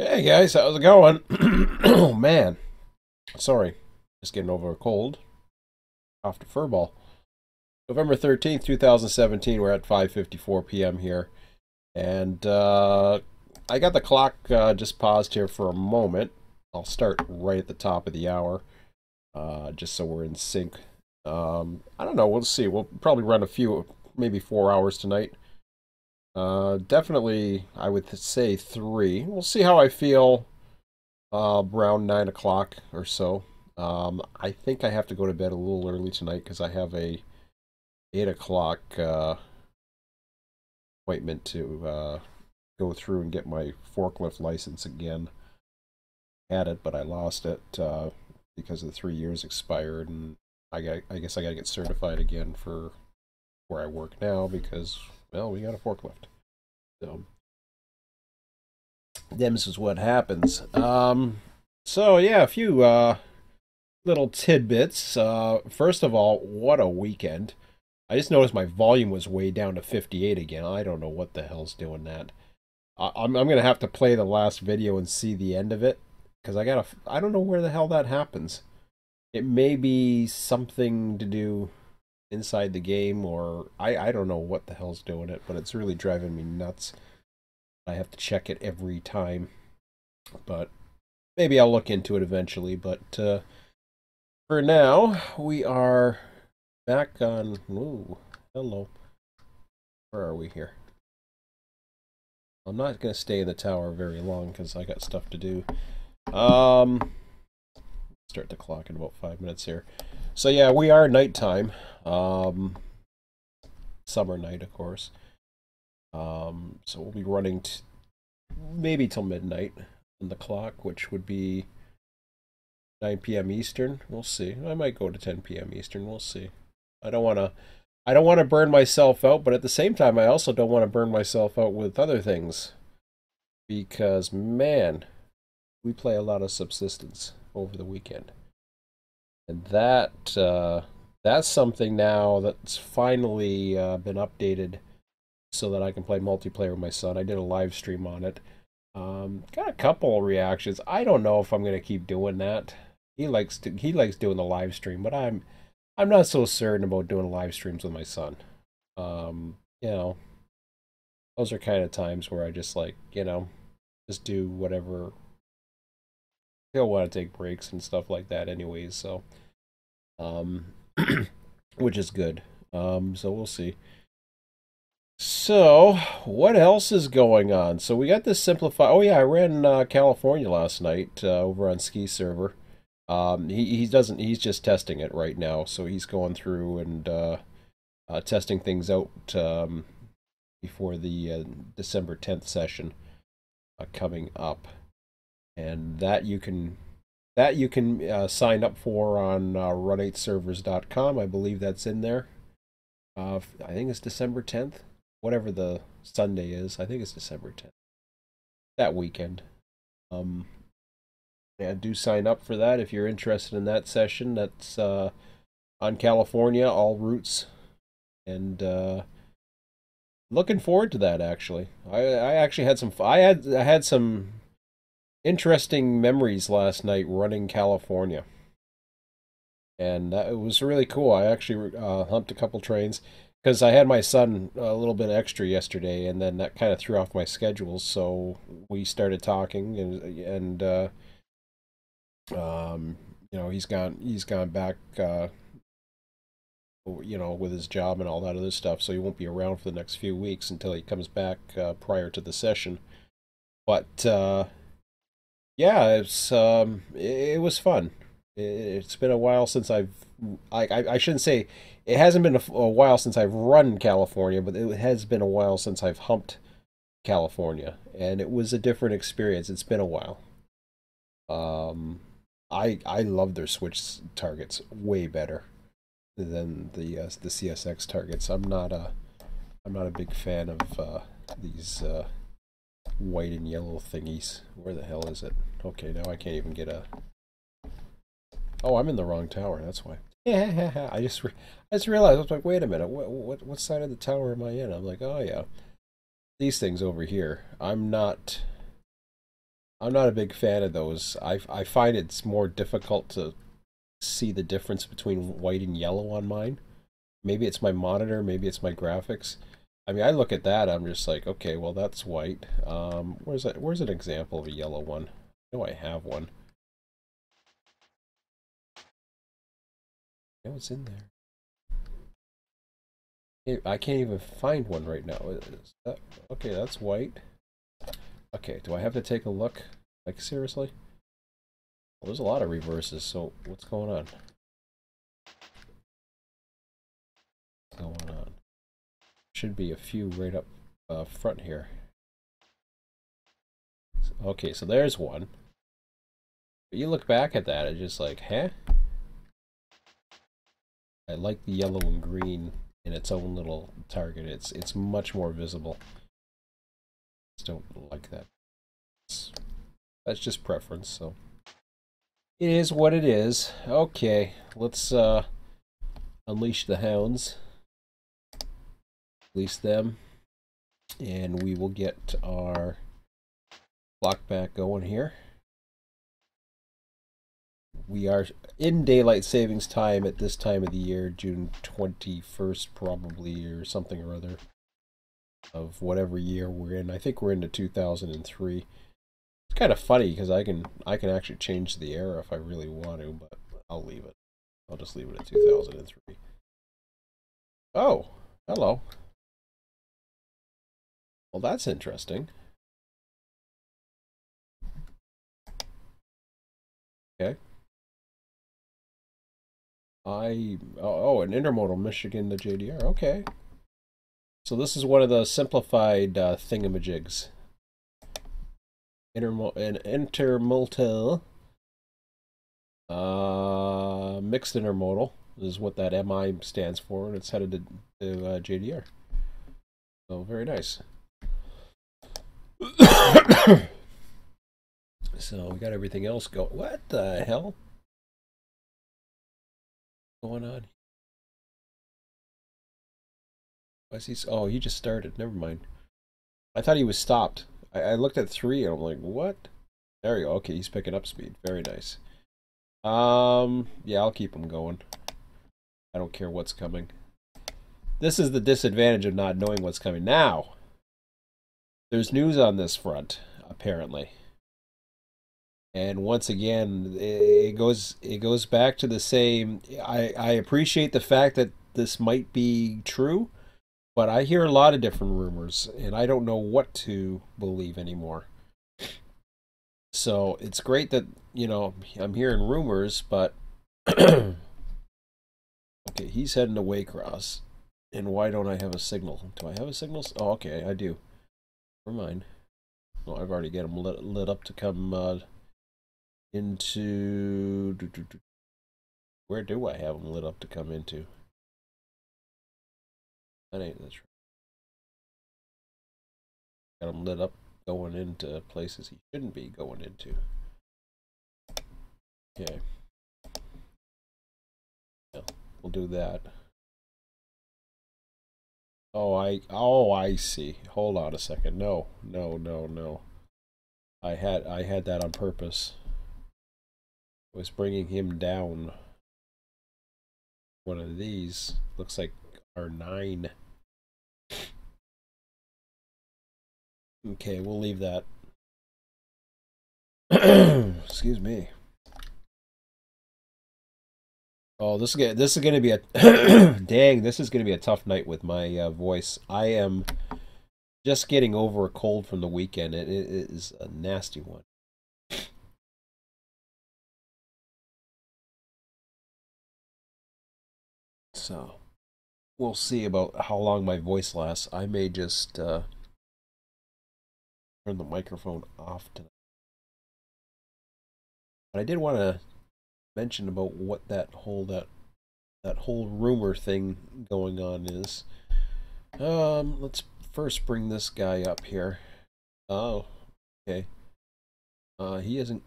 Hey guys, how's it going? Oh man, sorry, just getting over a cold after furball. November 13th, 2017. We're at 5:54 p.m. here, and I got the clock just paused here for a moment. I'll start right at the top of the hour, just so we're in sync. I don't know. We'll see. We'll probably run a few, maybe 4 hours tonight. Definitely, I would say three. We'll see how I feel around 9 o'clock or so. I think I have to go to bed a little early tonight because I have a 8 o'clock appointment to go through and get my forklift license again. Had it, but I lost it because the 3 years expired, and I guess I got to get certified again for where I work now because well, we got a forklift. So, this is what happens. So yeah, a few little tidbits. First of all, what a weekend. I just noticed my volume was way down to 58 again. I don't know what the hell's doing that. I'm going to have to play the last video and see the end of it because I don't know where the hell that happens. It may be something to do inside the game, or I don't know what the hell's doing it, but it's really driving me nuts. I have to check it every time, but maybe I'll look into it eventually. But for now, we are back on. Ooh, hello. Where are we here? I'm not going to stay in the tower very long because I got stuff to do. Start the clock in about 5 minutes here. So yeah, we are nighttime. Summer night, of course. So we'll be running maybe till midnight on the clock, which would be 9 p.m. Eastern. We'll see. I might go to 10 p.m. Eastern. We'll see. I don't want to. I don't want to burn myself out, but at the same time, I also don't want to burn myself out with other things because man, we play a lot of subsistence over the weekend, and that's something now that's finally been updated so that I can play multiplayer with my son. I did a live stream on it. Got a couple reactions. I don't know if I'm gonna keep doing that. He likes doing the live stream, but I'm not so certain about doing live streams with my son. You know, those are kind of times where I just like, just do whatever. He'll want to take breaks and stuff like that anyways, so um which is good. So we'll see. So, what else is going on? So we got this simplified. Oh yeah, I ran California last night over on Ski Server. He doesn't. He's just testing it right now. So he's going through and testing things out before the December 10th session coming up, and that you can sign up for on run8servers.com. I believe that's in there. I think it's December 10th, whatever the Sunday is. I think it's December 10th. That weekend. Um, yeah, do sign up for that if you're interested in that session. That's on California, all routes, and looking forward to that. Actually, I actually had some. I had some interesting memories last night running California, and it was really cool. I actually humped a couple trains because I had my son a little bit extra yesterday, and then that kind of threw off my schedule. So we started talking, and he's gone back, with his job and all that other stuff. So he won't be around for the next few weeks until he comes back prior to the session. But yeah, it was fun. It's been a while since I shouldn't say it hasn't been a while since I've run California, but it has been a while since I've humped California, and it was a different experience. It's been a while. Um, I love their switch targets way better than the CSX targets. I'm not a big fan of these white and yellow thingies. Where the hell is it? Okay, now I can't even get a. Oh, I'm in the wrong tower. That's why. Yeah, I just realized. I was like, wait a minute. What side of the tower am I in? I'm like, oh yeah, these things over here. I'm not. I'm not a big fan of those. I find it's more difficult to see the difference between white and yellow on mine. Maybe it's my monitor, maybe it's my graphics. I mean, I look at that, I'm just like, okay, well that's white. Where's an example of a yellow one? I know I have one. I know it's in there. I can't even find one right now. Okay, that's white. Okay, do I have to take a look? Like, seriously? Well, there's a lot of reverses, so what's going on? What's going on? Should be a few right up front here. Okay, so there's one. But you look back at that, it's just like, huh? I like the yellow and green in its own little target. It's much more visible. Just don't like that. That's just preference, so it is what it is. Okay, let's unleash the hounds. Release them, and we will get our clock back going here. We are in daylight savings time at this time of the year, June 21st probably, or something or other, of whatever year we're in. I think we're into 2003. It's kind of funny because I can actually change the era if I really want to, but I'll leave it. I'll just leave it at 2003. Oh, hello. Well, that's interesting. Okay. An intermodal Michigan to JDR. Okay. So this is one of the simplified thingamajigs. Intermodal mixed intermodal is what that MI stands for, and it's headed to JDR. So very nice. So we got everything else going. What the hell? What's going on? Why is he? Oh, he just started. Never mind. I thought he was stopped. I looked at 3 and I'm like, what? There you go. Okay, he's picking up speed. Very nice. Yeah, I'll keep him going. I don't care what's coming. This is the disadvantage of not knowing what's coming. Now, there's news on this front, apparently. And once again, it goes back to the same. I appreciate the fact that this might be true, but I hear a lot of different rumors, and I don't know what to believe anymore. So it's great that, I'm hearing rumors, but okay, he's heading to Waycross. And why don't I have a signal? Do I have a signal? Oh, okay, I do. Never mind. Well, I've already got him lit up to come into... Where do I have him lit up to come into? That's right. Got him lit up going into places he shouldn't be going into. Okay. Yeah, we'll do that. Oh, I see. Hold on a second. No. I had that on purpose. I was bringing him down. One of these looks like R9. Okay, we'll leave that. Excuse me. Oh, this is gonna be a dang. This is gonna be a tough night with my voice. I am just getting over a cold from the weekend. It is a nasty one. So we'll see about how long my voice lasts. I may just turn the microphone off tonight. But I did want to mention about what that whole rumor thing going on is. Let's first bring this guy up here. Oh, okay. He isn't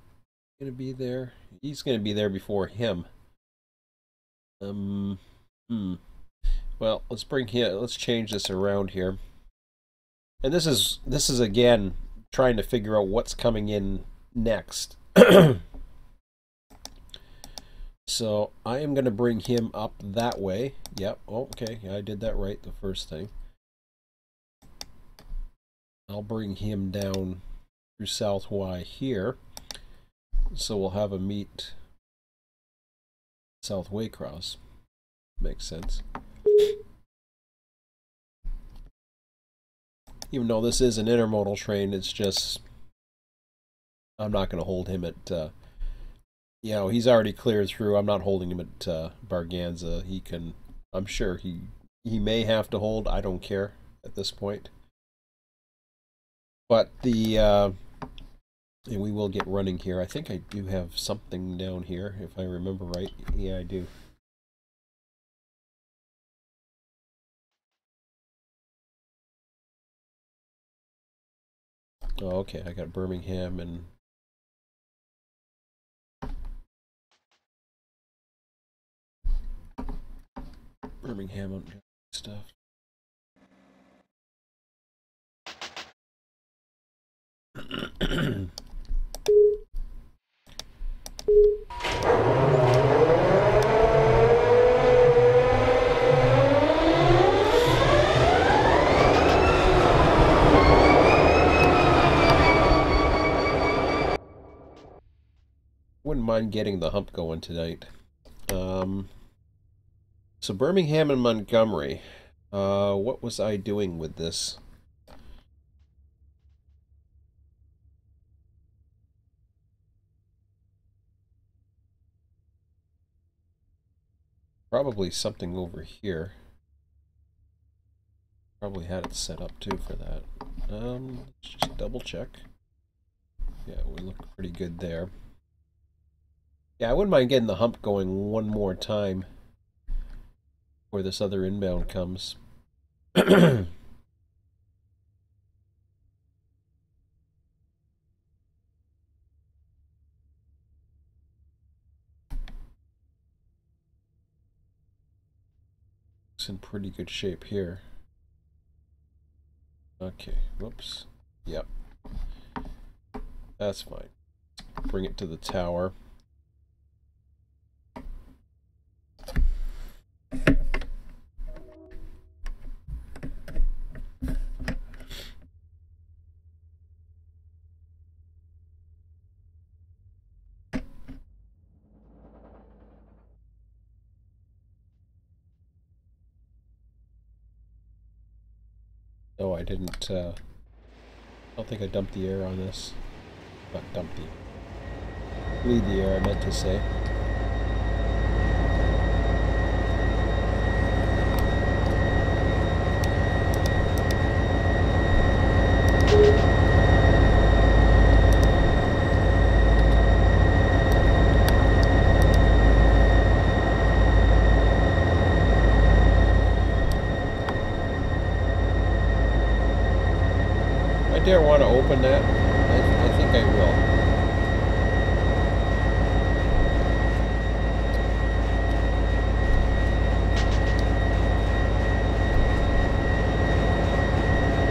gonna be there. He's gonna be there before him. Well, let's bring here. Let's change this around here. And this is again trying to figure out what's coming in next. So I am going to bring him up that way. Yep, okay, I did that right the first thing. I'll bring him down through South Y here. So we'll have a meet South Waycross. Makes sense. Even though this is an intermodal train, it's just I'm not going to hold him at you know, he's already cleared through. I'm not holding him at Barganza. He can, I'm sure he may have to hold. I don't care at this point. But the and we will get running here. I think I do have something down here, if I remember right. Yeah, I do. Oh, okay, I got Birmingham and on stuff. Wouldn't mind getting the hump going tonight. So Birmingham and Montgomery. What was I doing with this? Probably something over here. Probably had it set up too for that. Let's just double check. Yeah, we look pretty good there. Yeah, I wouldn't mind getting the hump going one more time before this other inbound comes. Looks in pretty good shape here. Okay, whoops. Yep. That's fine. Bring it to the tower. Oh, I didn't, I don't think I dumped the air on this. Not dumped the... bleed the air, I meant to say. I dare want to open that. I think I will.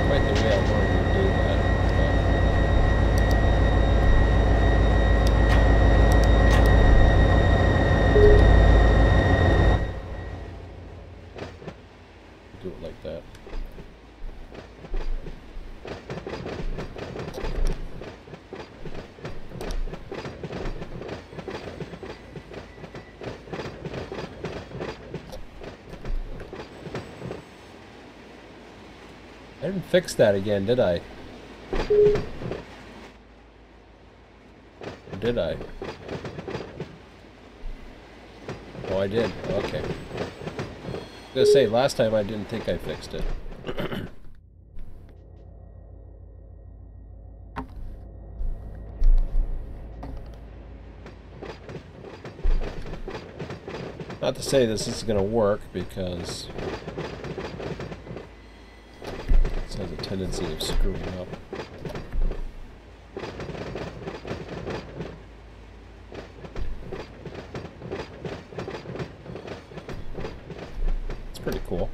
Quite the way I wanted to do that. Do it like that. I didn't fix that again, did I? Or did I? Oh, I did. Okay. I was gonna say, last time I didn't think I fixed it. Not to say this is gonna work, because this has a tendency of screwing up. It's pretty cool.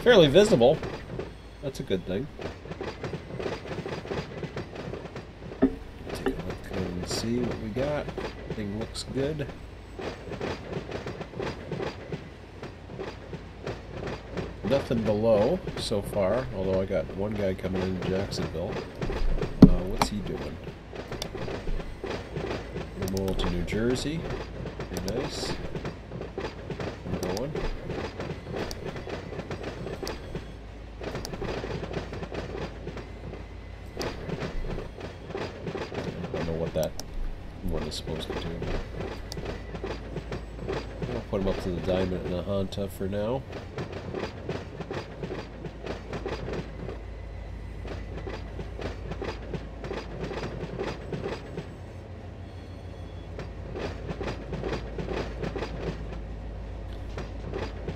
Fairly visible. That's a good thing. see what we got. Thing looks good. Nothing below so far, although I got one guy coming into Jacksonville. What's he doing? Removal to New Jersey. Very nice. I'm going. I don't know what that one is supposed to do. I'll put him up to the Diamond and the Honta for now.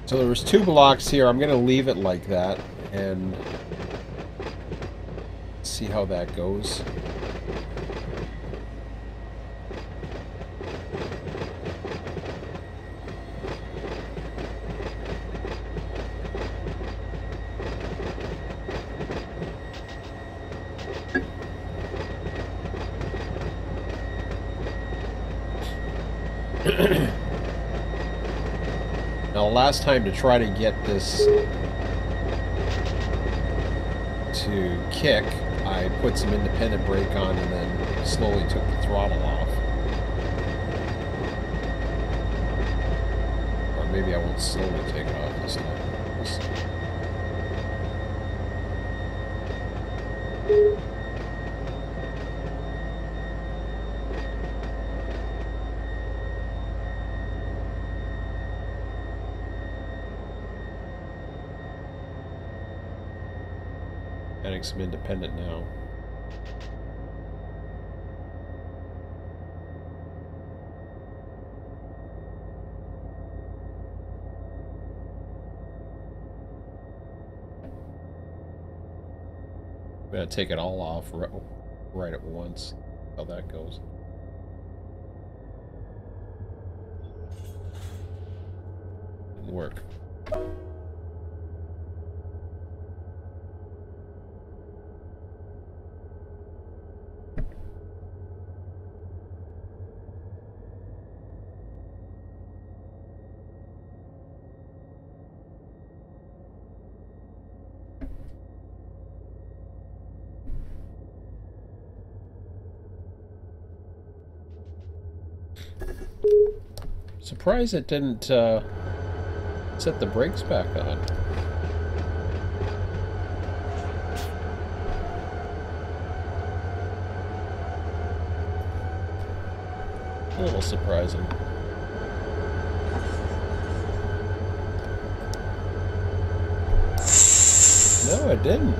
So there was 2 blocks here. I'm going to leave it like that and see how that goes. Now, last time to try to get this to kick, I put some independent brake on and then slowly took the throttle off. Or maybe I won't slowly take it off this time. We'll see. Adding some independent now. I'm gonna take it all off right at once. How that goes. Didn't work. Surprised it didn't set the brakes back on. A little surprising. No, it didn't.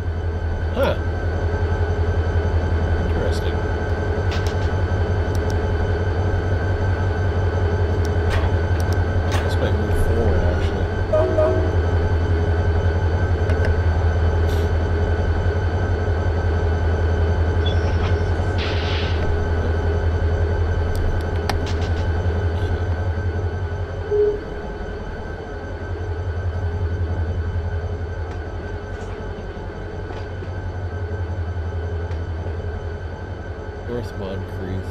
Huh. Interesting. This might move forward, actually. North Moncrief.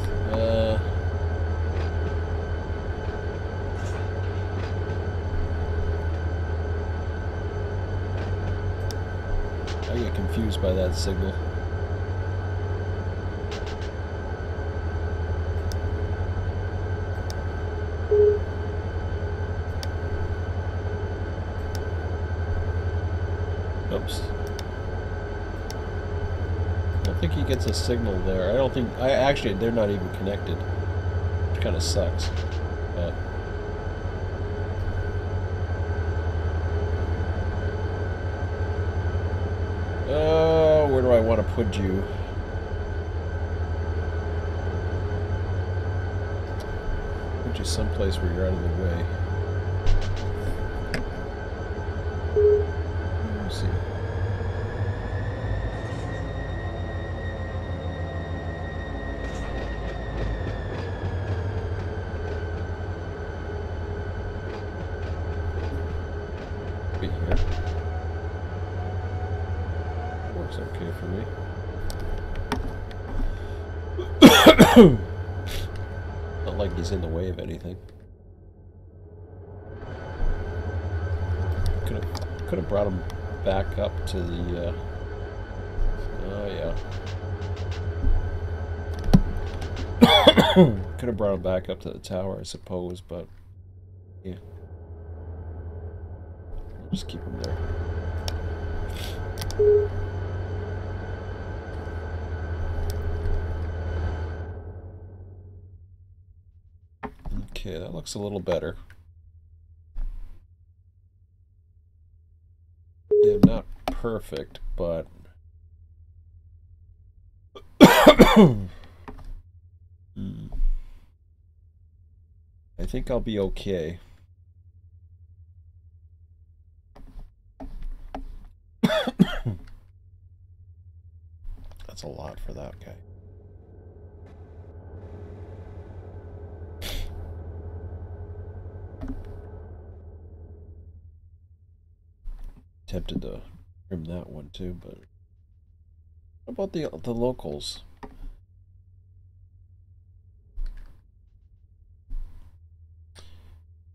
I get confused by that signal. Oops. I think he gets a signal there. I don't think... actually, they're not even connected. Which kind of sucks. But... where do I want to put you? Put you someplace where you're out of the way. Let me see. Be here. Works okay for me. he's in the way of anything. Could have brought him back up to the. Oh yeah. Could have brought him back up to the tower, I suppose, but yeah. I'll just keep him there. Okay, that looks a little better. Yeah, not perfect, but I think I'll be okay. That's a lot for that guy. Tempted to trim that one too, but what about the locals?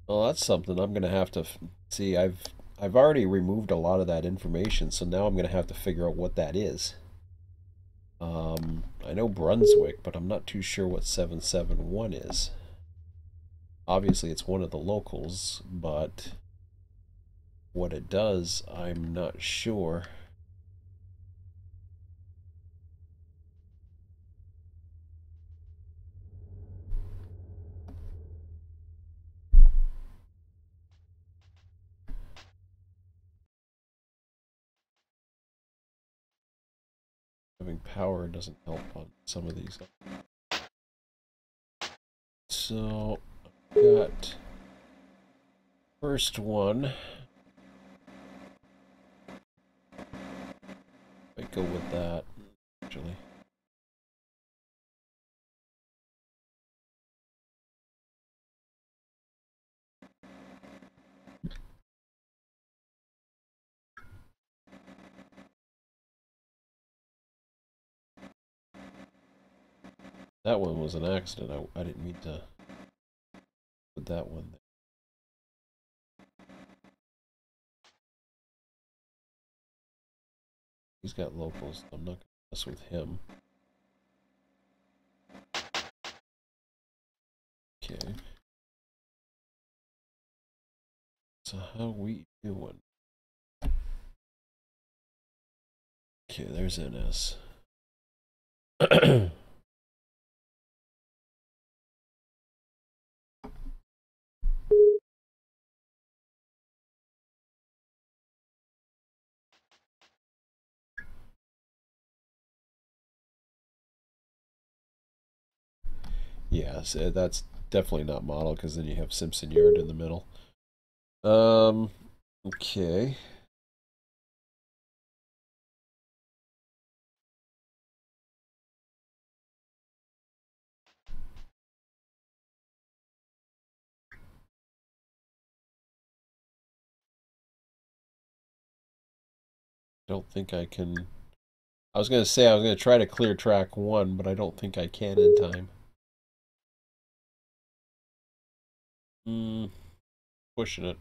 Well, that's something I'm gonna have to see. I've already removed a lot of that information, so now I'm gonna have to figure out what that is. I know Brunswick, but I'm not too sure what 771 is. Obviously, it's one of the locals, but what it does, I'm not sure. Having power doesn't help on some of these. So, I've got first one. I go with that, actually. That one was an accident. I didn't mean to put that one there. He's got locals. I'm not going to mess with him. Okay. So how we doing? Okay, there's NS. Yeah, so that's definitely not model, because then you have Simpson Yard in the middle. Okay. Don't think I can. I was going to say I was going to try to clear track 1, but I don't think I can in time. Pushing it.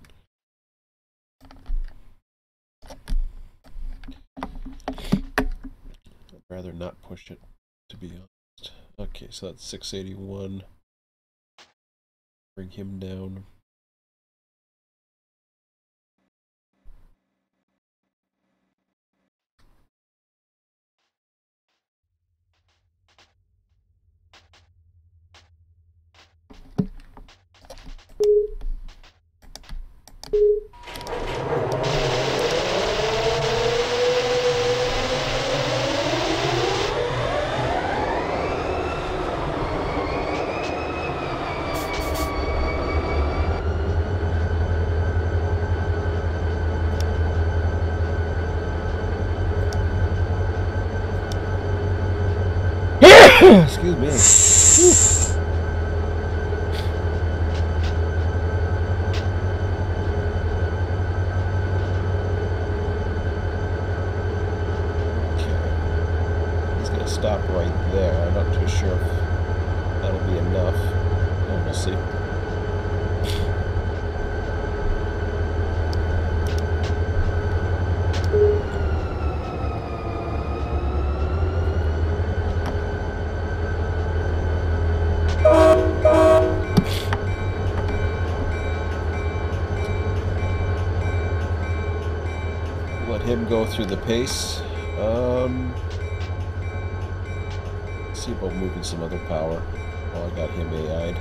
I'd rather not push it, to be honest. Okay, so that's 681. Bring him down. Excuse me. Okay. He's going to stop right there. I'm not too sure if that'll be enough. Well, we'll see. Let him go through the pace. See about moving some other power. Oh, I got him AI'd.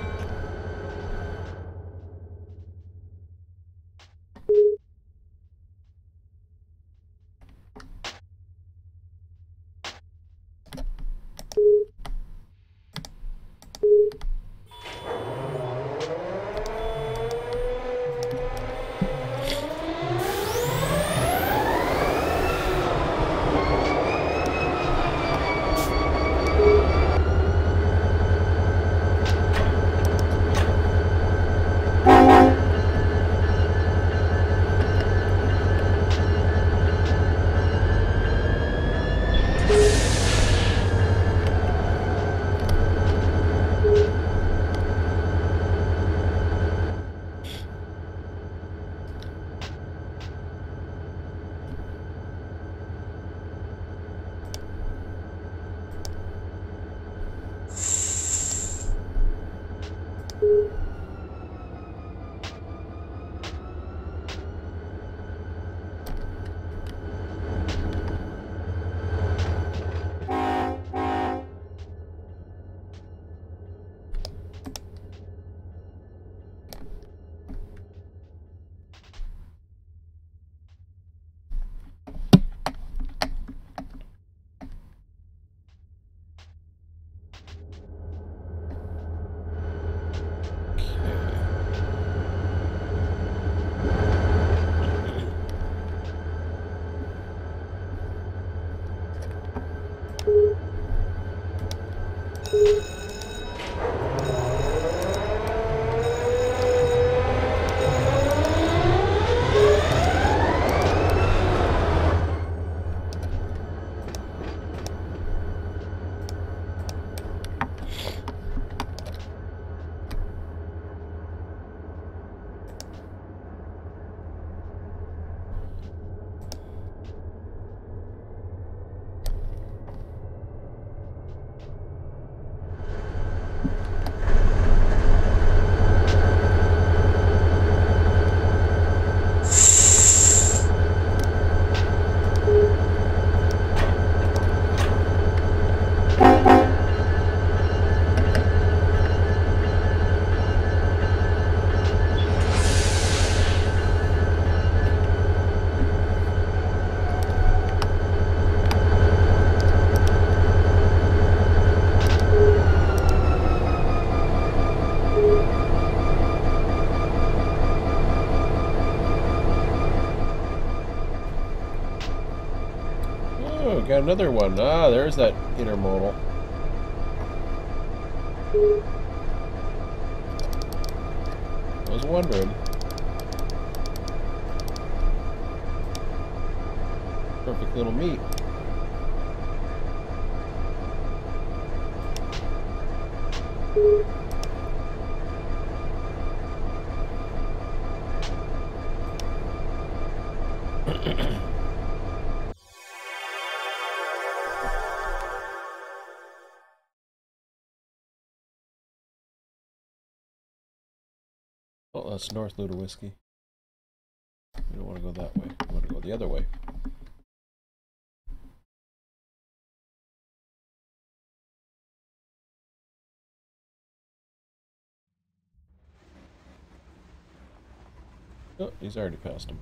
Got another one. Ah, there's that intermodal. I was wondering. Perfect little meat. Oh, that's North Luda Whiskey. We don't want to go that way. We want to go the other way. Oh, he's already passed him.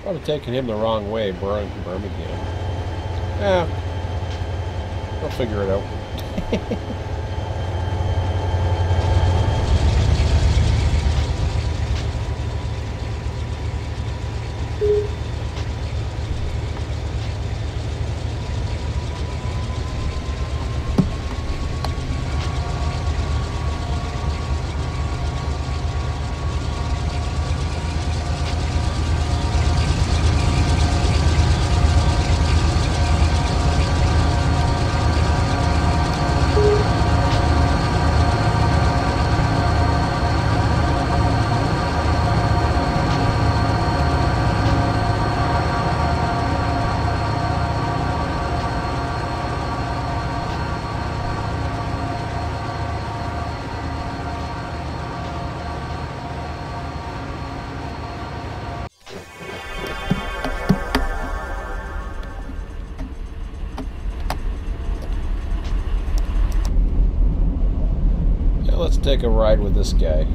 Probably taking him the wrong way, Birmingham. Yeah, we'll figure it out. take a ride with this guy.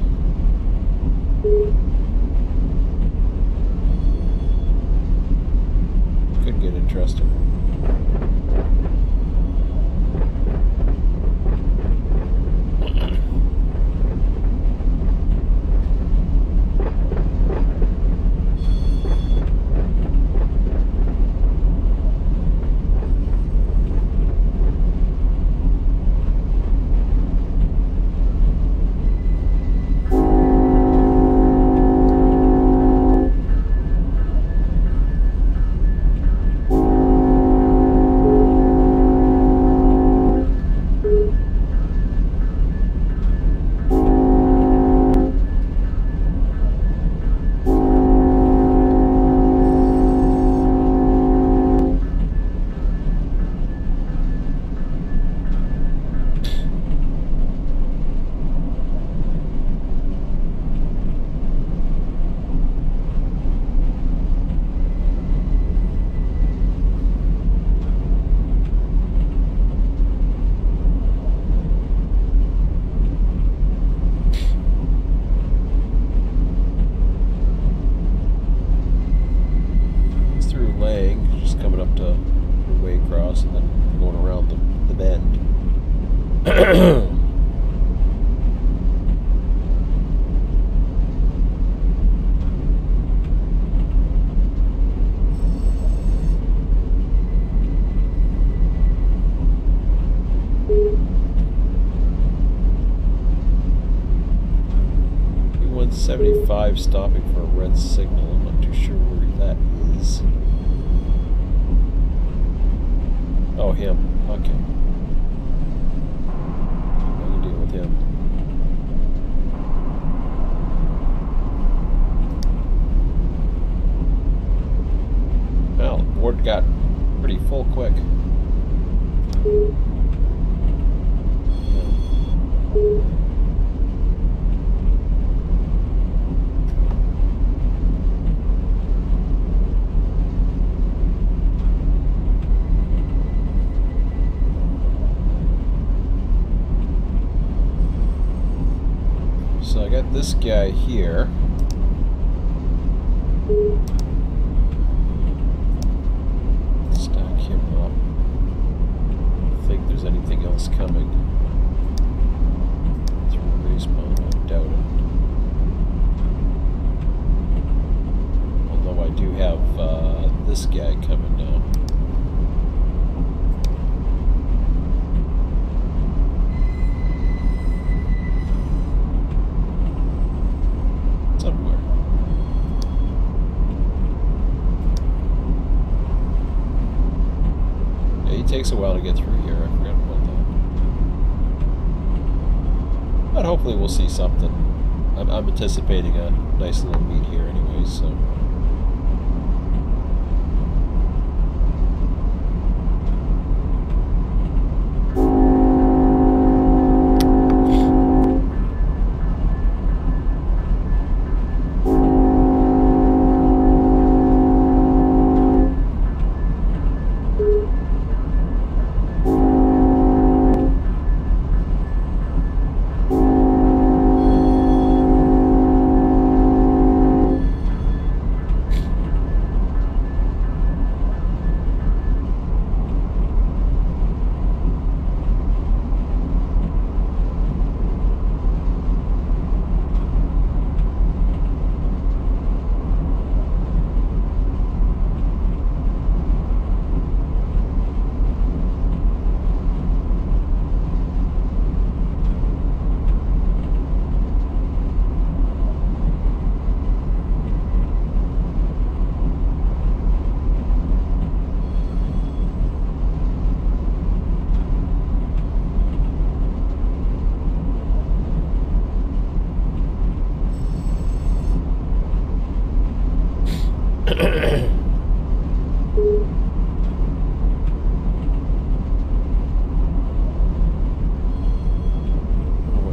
Could get interesting. Just coming up to Waycross and then going around the bend. .75 stopping for a red signal. I'm not too sure where that is. Oh, him. Okay. I can deal with him. Well, the board got pretty full quick. So I got this guy here. Stack him up. I don't think there's anything else coming through a respawn. I doubt it. Although I do have this guy coming now. Somewhere. Yeah, he takes a while to get through here. I forgot about that. But hopefully we'll see something. I'm anticipating a nice little meet here anyway, so.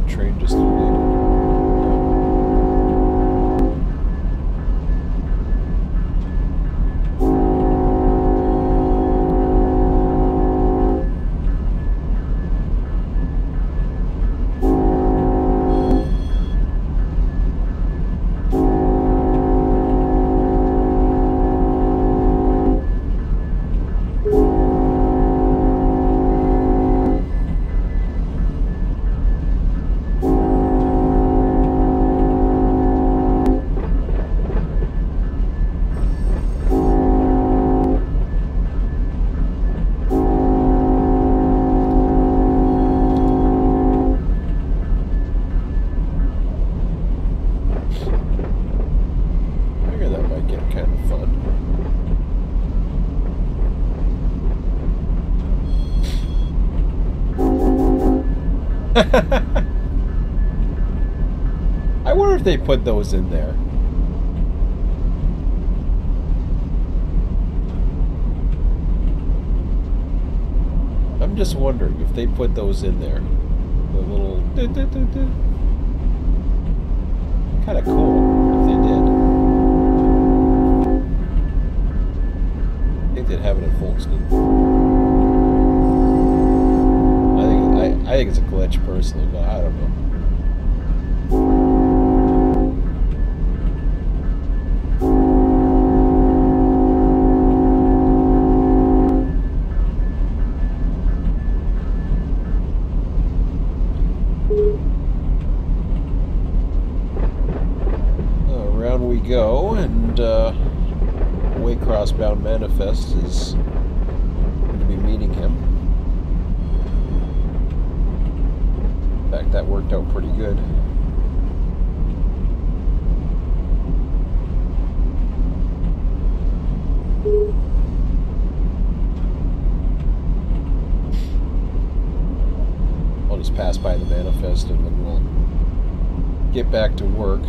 Train just invaded. I wonder if they put those in there. I'm just wondering if they put those in there. The little... Kind of cool if they did. I think they'd have it at Folkestone. I think it's a glitch personally, but I don't know. Around we go, and Waycross bound Manifest is going to be meeting him. In fact, that worked out pretty good. I'll just pass by the Manifest and then we'll get back to work. I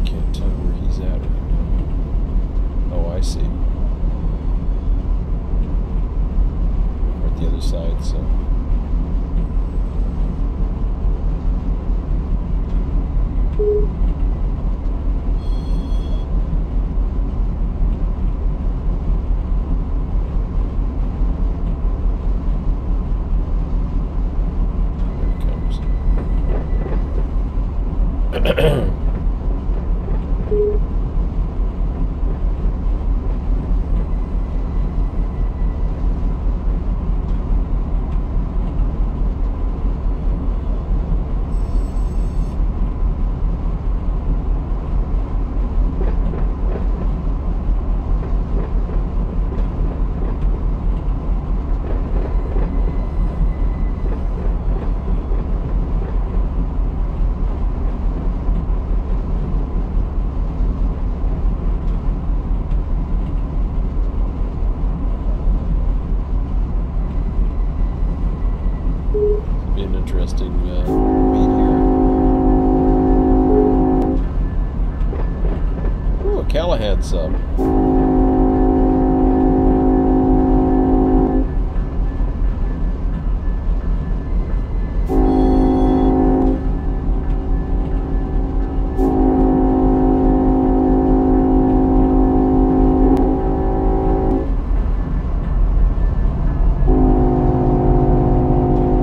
can't tell where he's at right now. Oh, I see. We're at the other side, so... Interesting meet here. Ooh, a Callahan sub.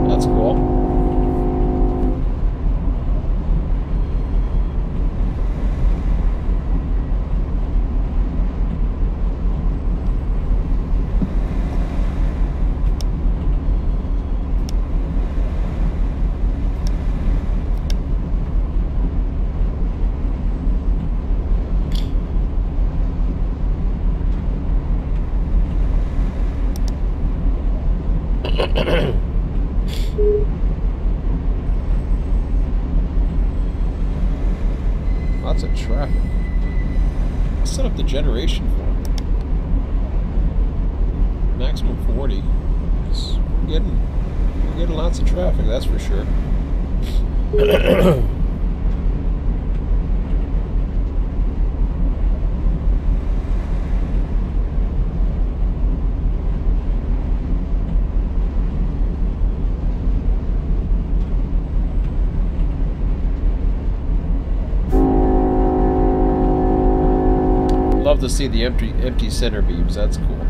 That's cool. Lots of traffic. Let's set up the generation for it. Maximum 40. We're getting lots of traffic, that's for sure. Love to see the empty center beams. That's cool.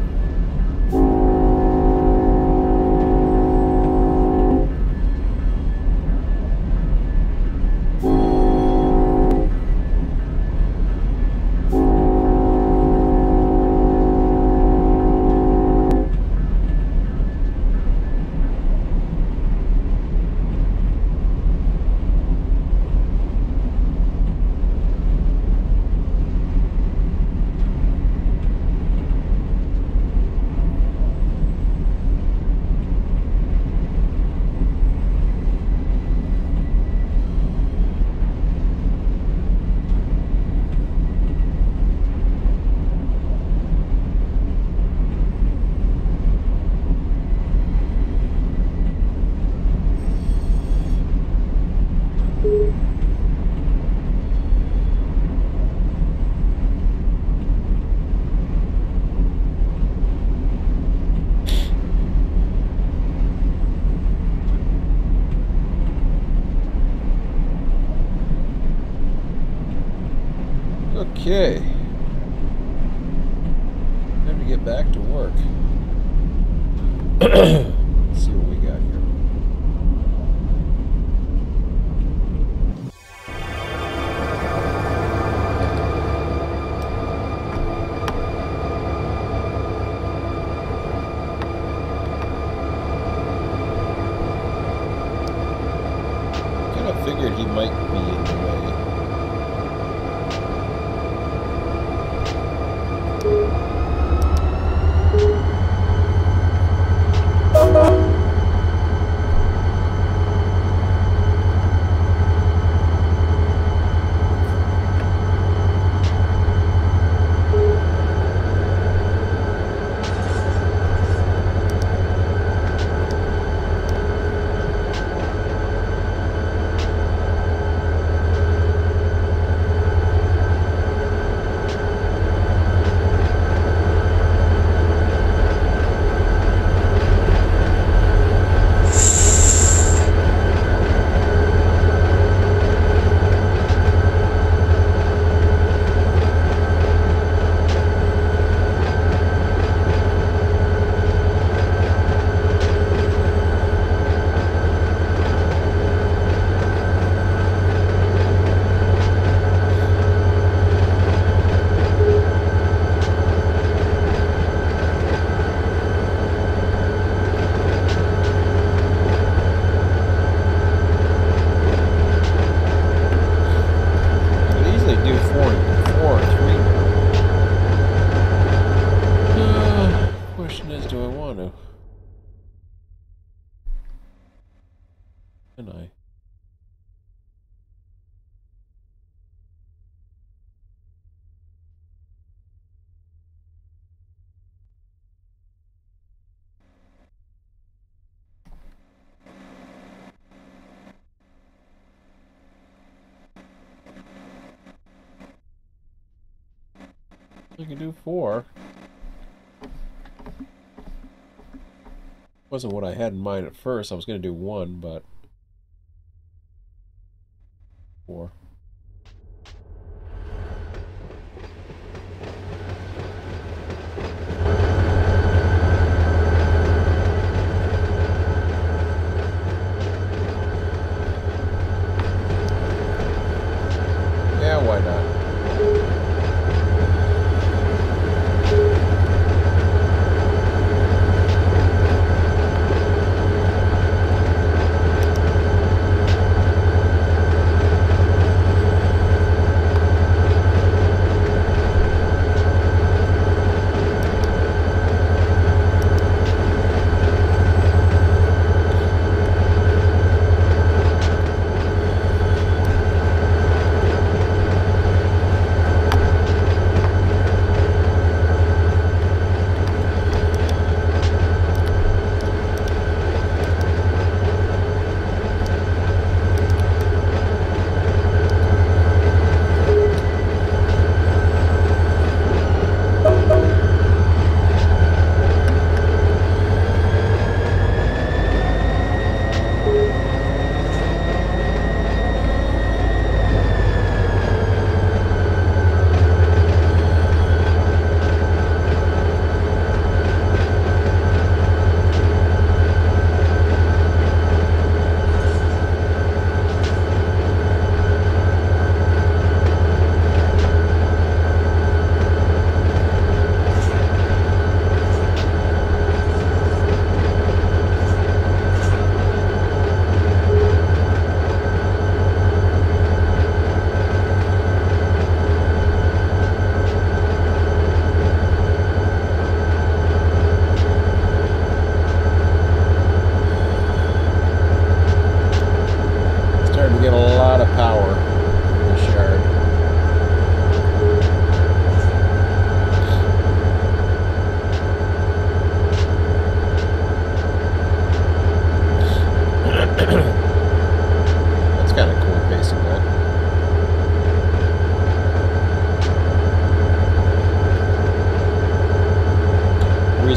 Okay. Time to get back to work. Let's see what we got here. Kind of figured he might be in the way. Can I? I can do 4. Wasn't what I had in mind at first. I was going to do 1, but 4. Yeah, why not?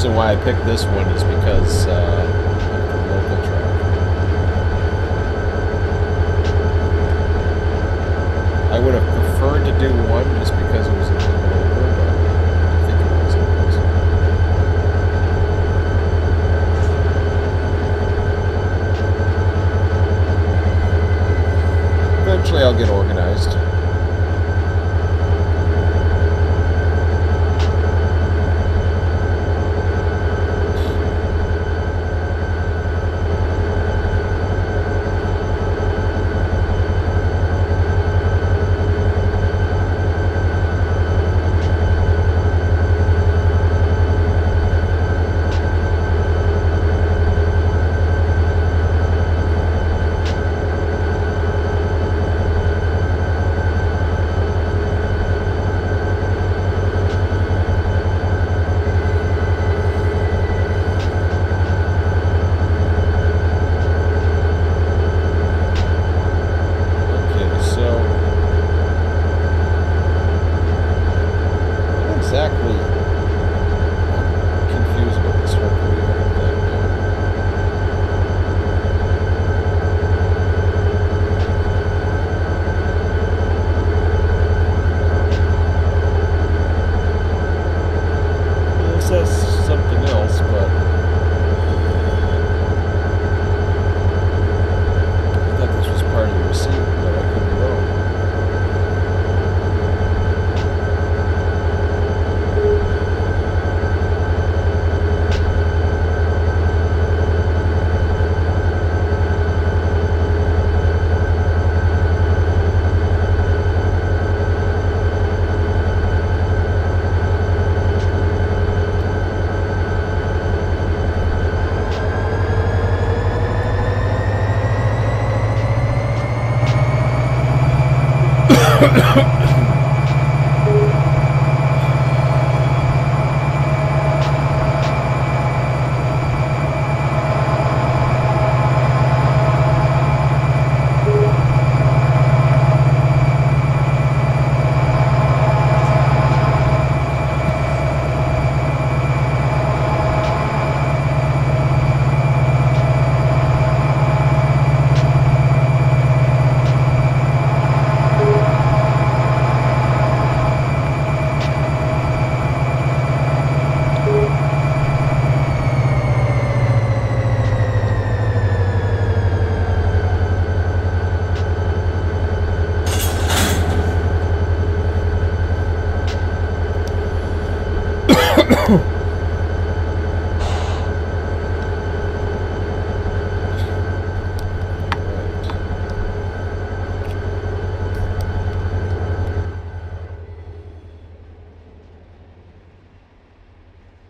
Why I picked this one is because of the local track. I would have preferred to do one just because it was a little over, but I think it was. Eventually I'll get organized.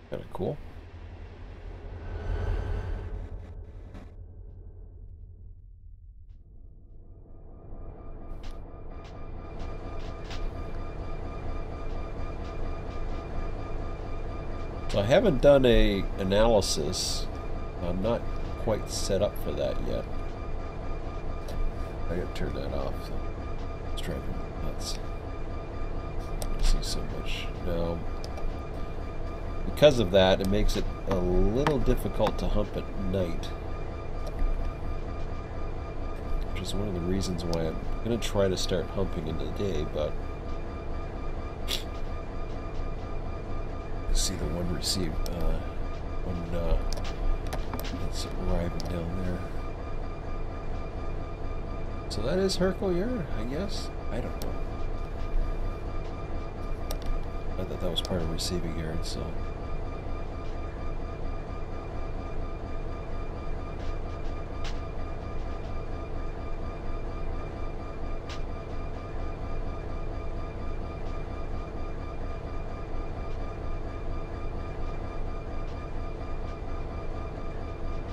Kind of cool. So I haven't done a analysis. I'm not quite set up for that yet. I gotta turn that off. It's driving me nuts. I see so much. Now, because of that, it makes it a little difficult to hump at night. Which is one of the reasons why I'm gonna try to start humping in the day, but see the one received, it's arriving down there. So that is Hercules, I guess? I don't know. I thought that was part of receiving yard, so.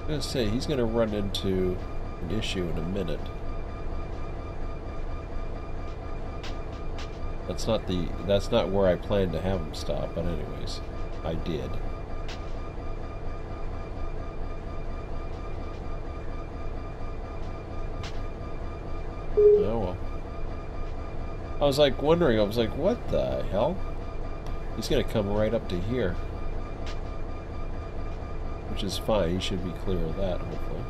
I was gonna say, he's gonna run into an issue in a minute. That's not where I planned to have him stop, but anyways, I did. Oh well. I was like wondering, I was like, what the hell? He's gonna come right up to here. Which is fine, he should be clear of that, hopefully.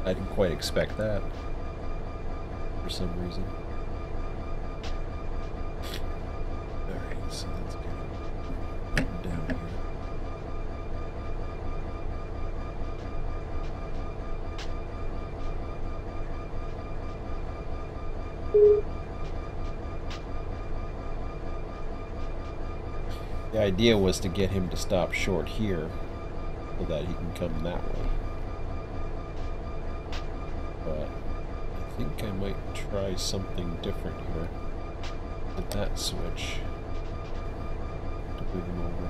I didn't quite expect that. For for some reason. Alright, so let's get it down here. The idea was to get him to stop short here so that he can come that way. But I think I might try something different here with that switch to bring him over.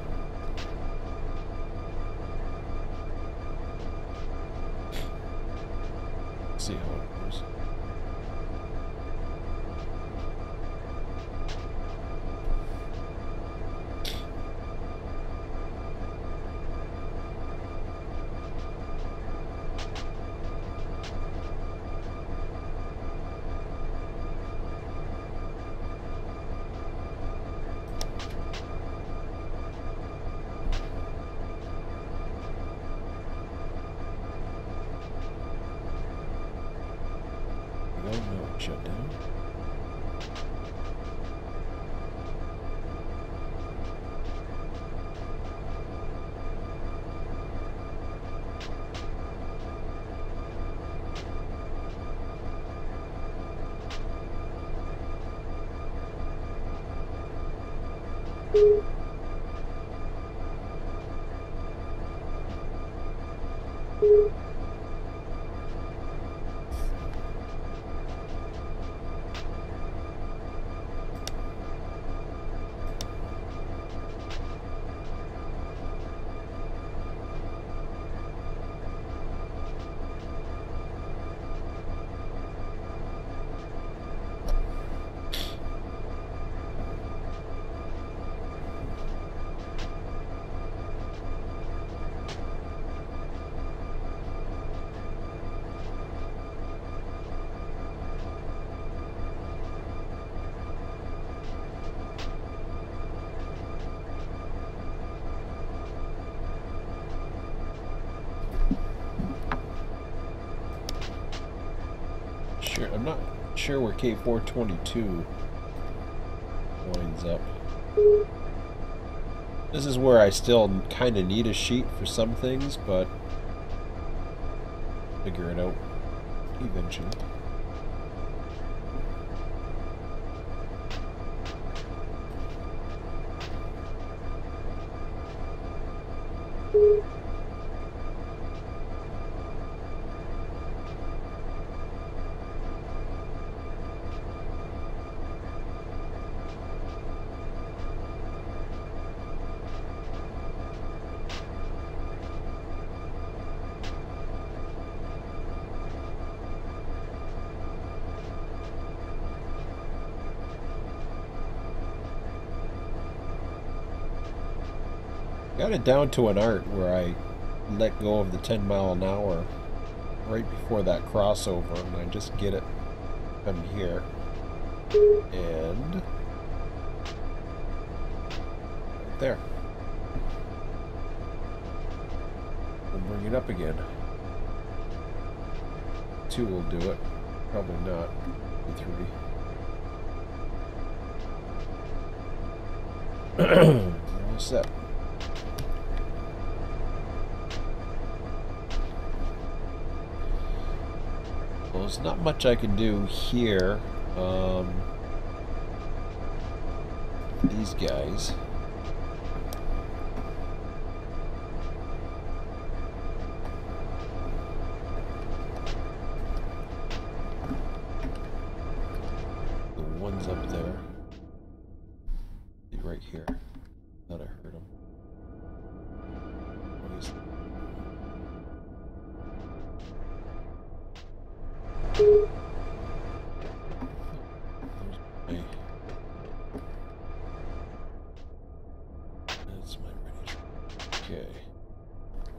See how it goes. Shut down. I'm not sure where K422 winds up. This is where I still kind of need a sheet for some things, but figure it out eventually. Got it down to an art where I let go of the 10 mile an hour right before that crossover, and I just get it from here and right there. And bring it up again. 2 will do it. Probably not. 3. We're all set. Well, there's not much I can do here. These guys. The ones up there. Right here. Thought I heard them. That's my ready. Okay.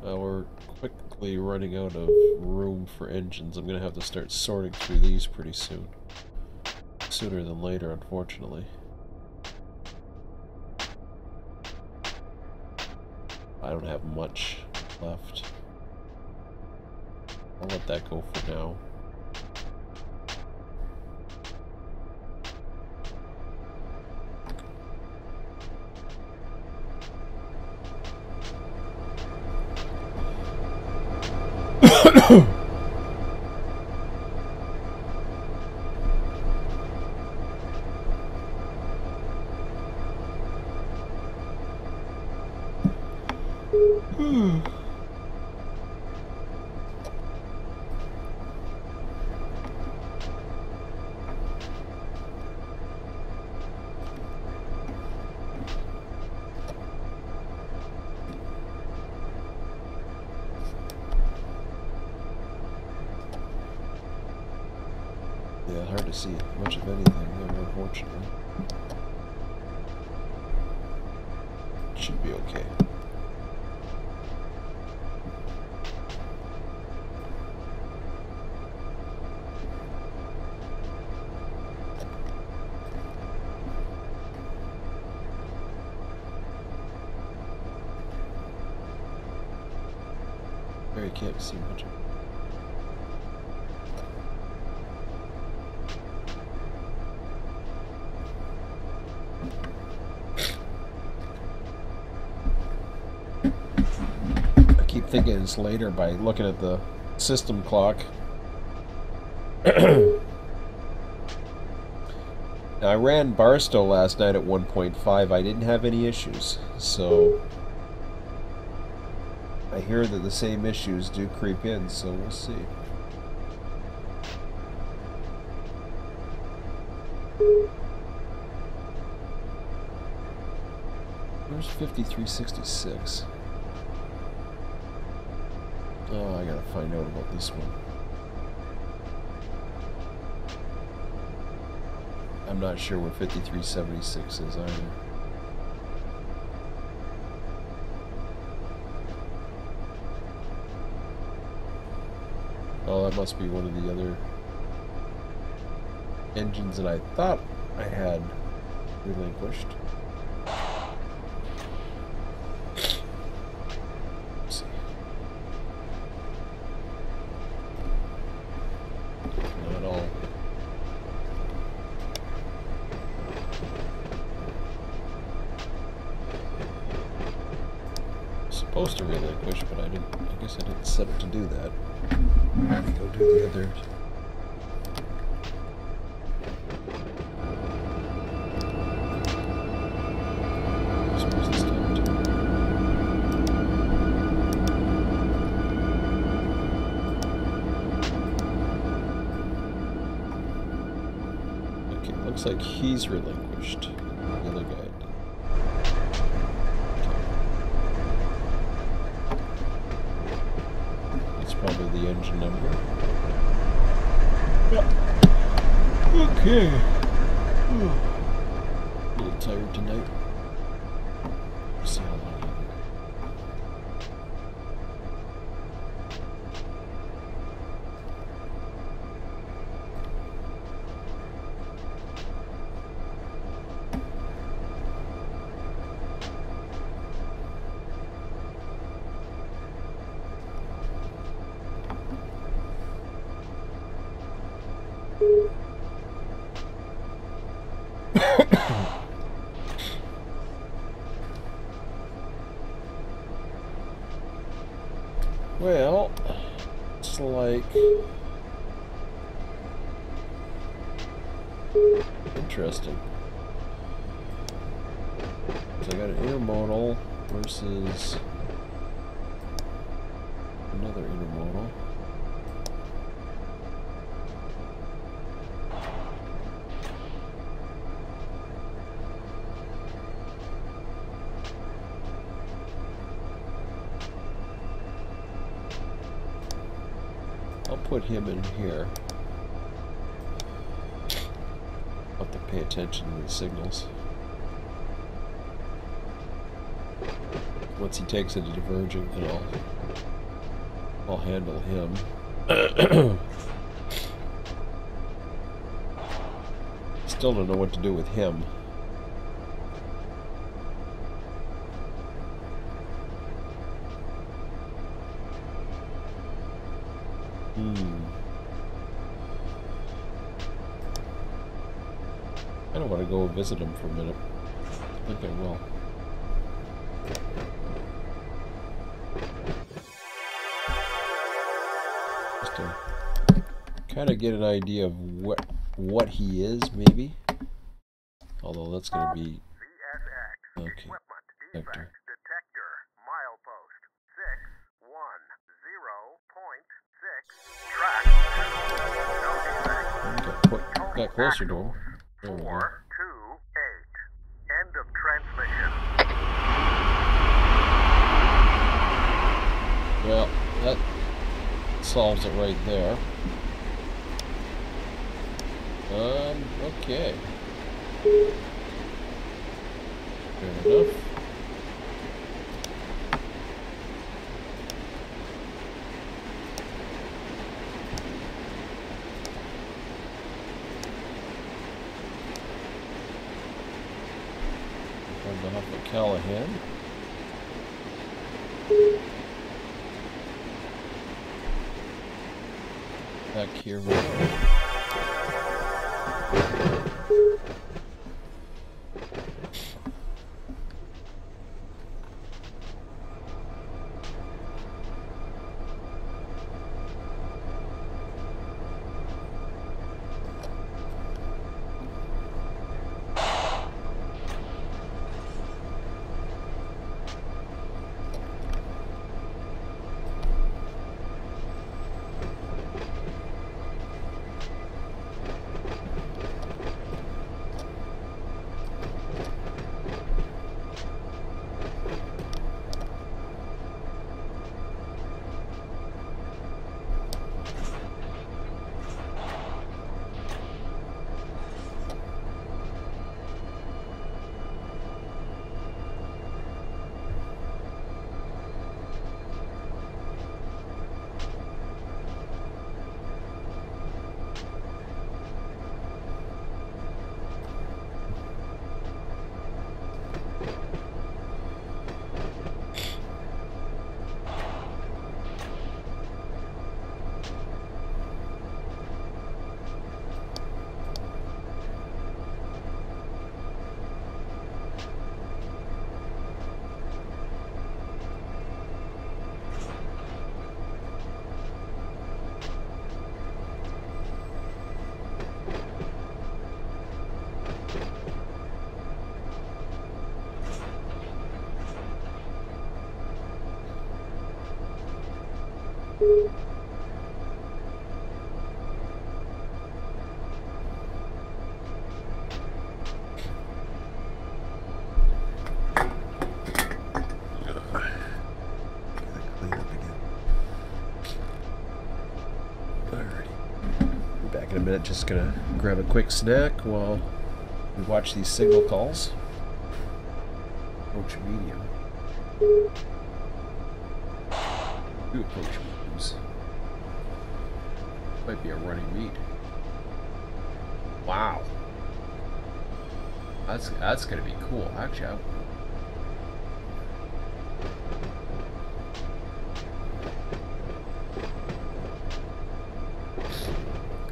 We're quickly running out of room for engines. I'm gonna have to start sorting through these pretty soon. Sooner than later, unfortunately. I don't have much left. I'll let that go for now. Yeah, hard to see much of anything there, unfortunately. Should be okay. There you can't see much of it. Thinking it's later by looking at the system clock. Now, I ran Barstow last night at 1.5. I didn't have any issues, so I hear that the same issues do creep in, so we'll see. Where's 5366? Oh, I gotta find out about this one. I'm not sure where 5376 is either. Oh, that must be one of the other engines that I thought I had relinquished. Supposed to relinquish, but I guess I didn't set it to do that. Let me go do the others. Where's this time to? Okay, looks like he's relinquished. The other guy. Probably the engine number. Yeah. Okay. A little tired tonight. Let's see how long. Well, it's like interesting. So I got an intermodal versus another intermodal. I'll put him in here. I'll have to pay attention to the signals. Once he takes it to diverging, then I'll handle him. Still don't know what to do with him. I don't want to go visit him for a minute. I think I will. kind of get an idea of what he is, maybe. Although that's going to be okay. Sector. Got closer to him. There we go. 428. End of transmission. Well, that solves it right there. Okay. Fair enough. On behalf of Callahan. Back here we go. In a minute, just gonna grab a quick snack while we watch these signal calls. Approach medium. Do approach mediums. Might be a running meet. Wow, that's gonna be cool. Actually,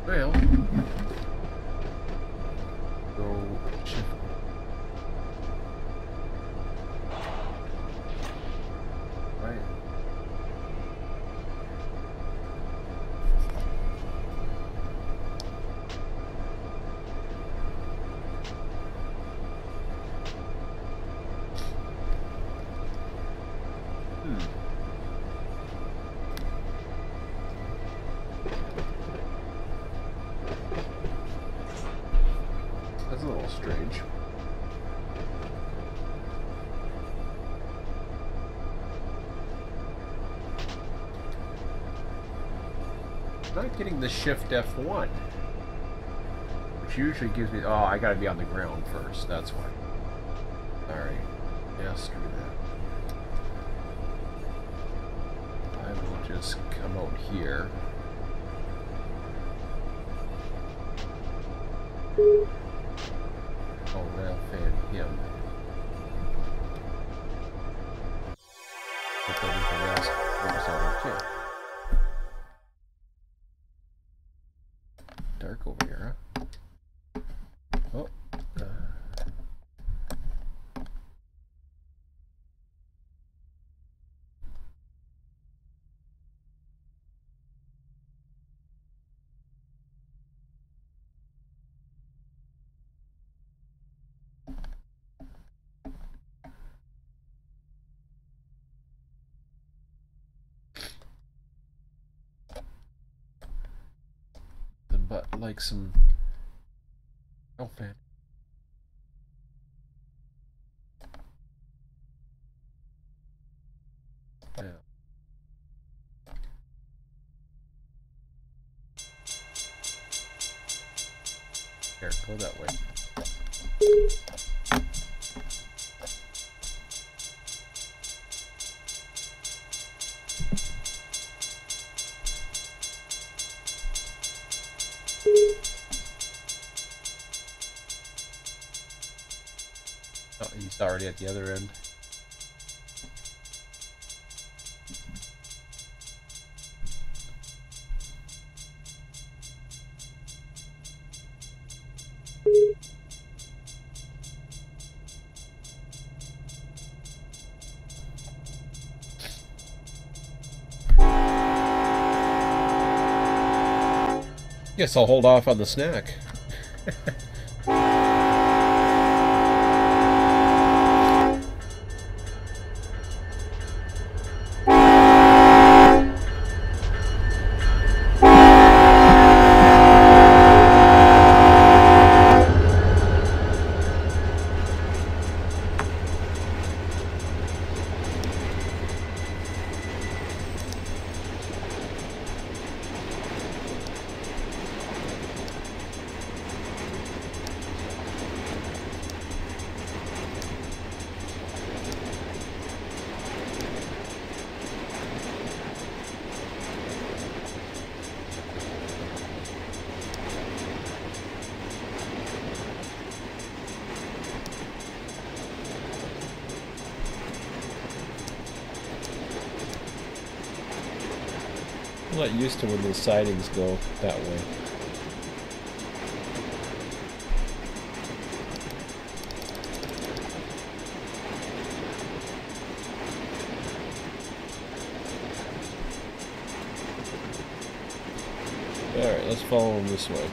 well, go shift. Right. That's a little strange. Not getting the shift F1, which usually gives me, oh, I gotta be on the ground first, that's why. Alright, yeah, screw that. I will just come out here. Oh, Ralph and him. Hope everything else works out okay. Dark over here, huh? Oh. like some. Oh man. Yeah. Here, go that way. Oh, he's already at the other end. Guess I'll hold off on the snack. I'm not used to when the sidings go that way. Alright, let's follow him this way.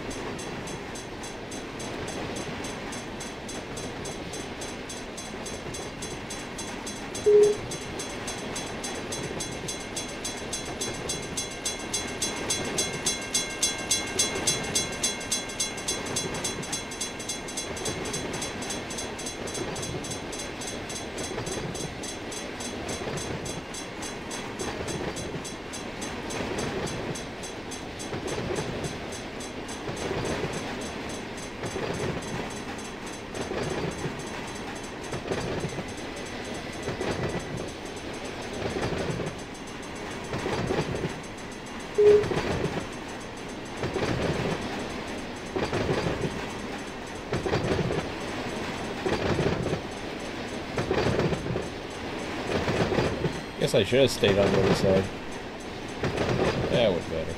Guess I should have stayed on the other side. That would better.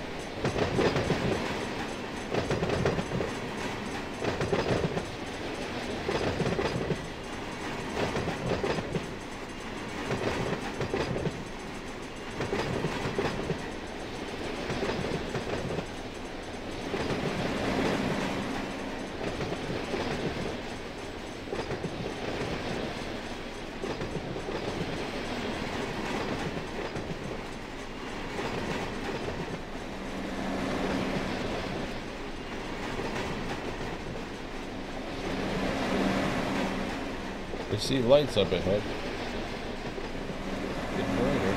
I see lights up ahead. Getting brighter.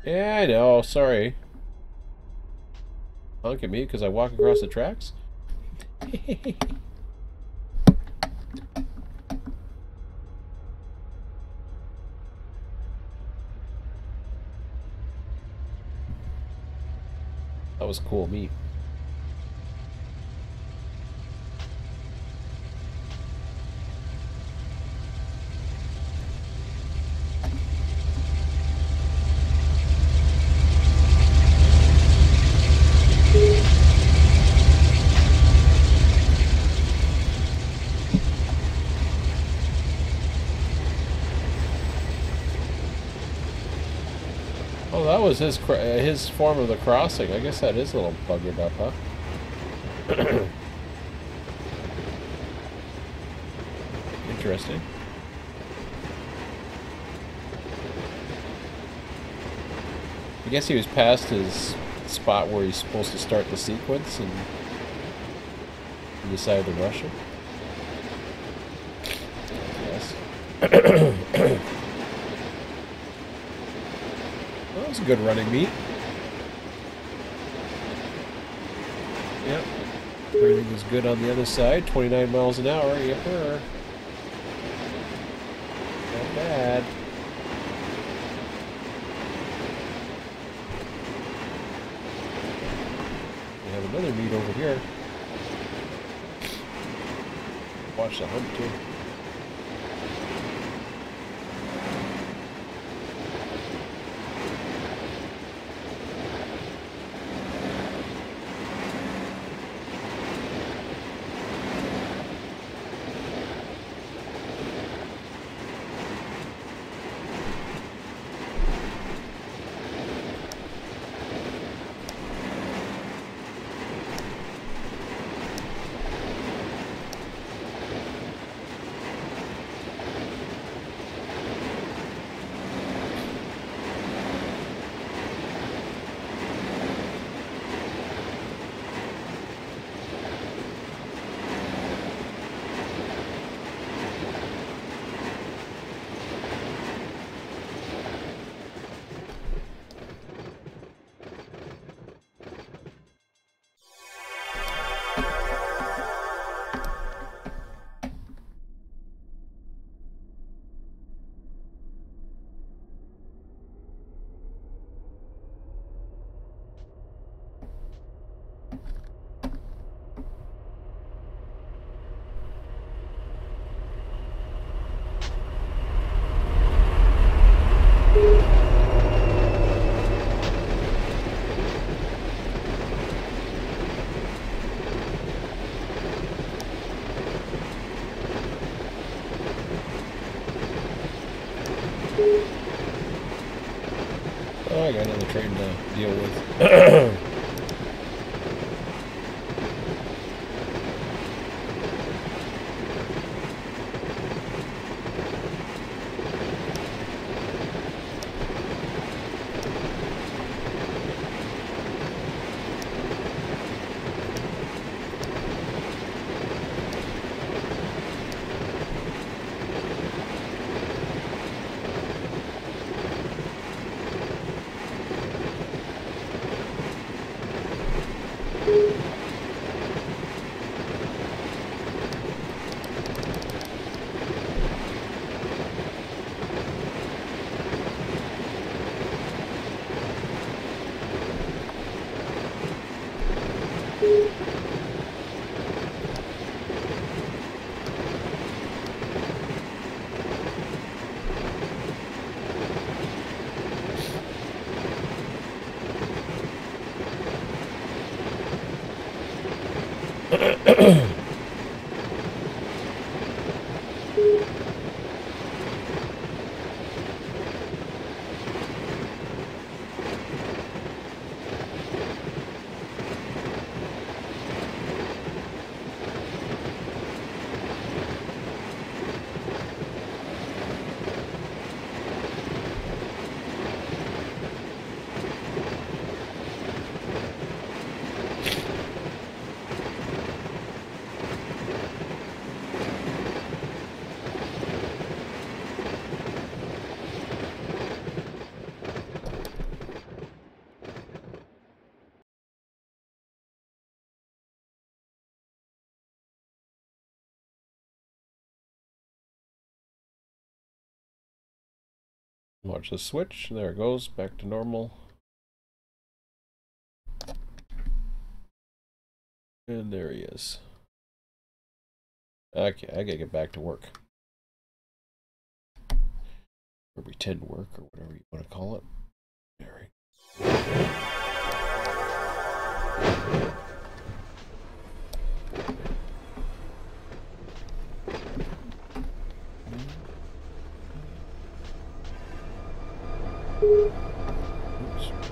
Yeah, I know. Sorry. Honk at me because I walk across the tracks? That was cool, me. was his form of the crossing. I guess that is a little buggered up, huh? Interesting. I guess he was past his spot where he's supposed to start the sequence and he decided to rush it. Yes. Well, that was a good running meet. Yep. Everything was good on the other side. 29 miles an hour. Yepper. Not bad. We have another meet over here. Watch the hump too. Oh, I got another train to deal with. Watch the switch. There it goes. Back to normal. And there he is. Okay, I gotta get back to work. Or pretend work, or whatever you want to call it. There we go. Oops.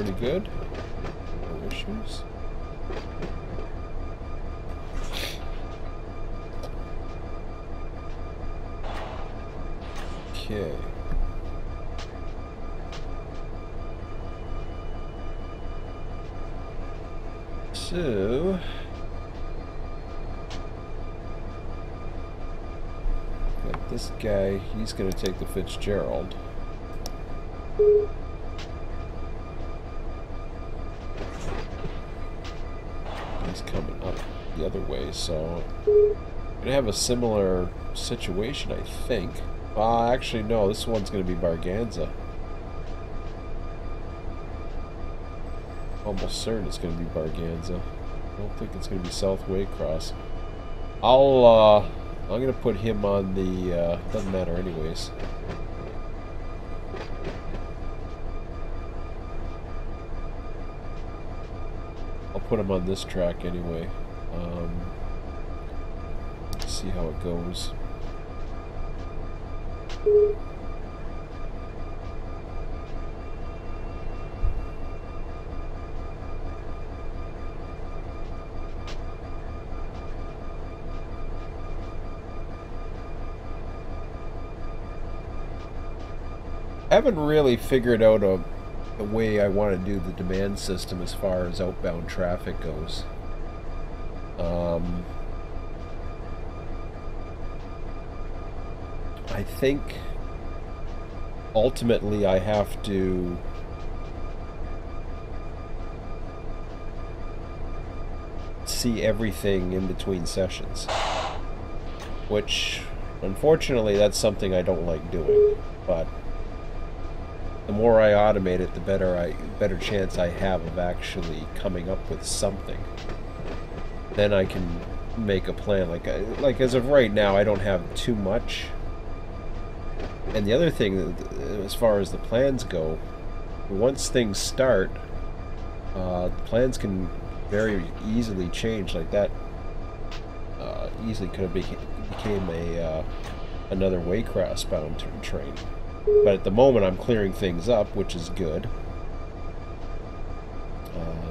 pretty good. No issues. Okay. So got this guy, he's gonna take the Fitzgerald. He's coming up the other way, so I'm gonna have a similar situation, I think. Actually no, this one's gonna be Barganza. Almost certain it's going to be Barganza. I don't think it's going to be South Waycross. I'm going to put him on the, doesn't matter anyways. I'll put him on this track anyway. See how it goes. I haven't really figured out a way I want to do the demand system as far as outbound traffic goes. I think ultimately I have to see everything in between sessions, which unfortunately that's something I don't like doing, but the more I automate it, the better chance I have of actually coming up with something. Then I can make a plan. Like as of right now, I don't have too much. And the other thing, as far as the plans go, once things start, the plans can very easily change. Like that easily could have became another Waycross bound train. But at the moment I'm clearing things up, which is good.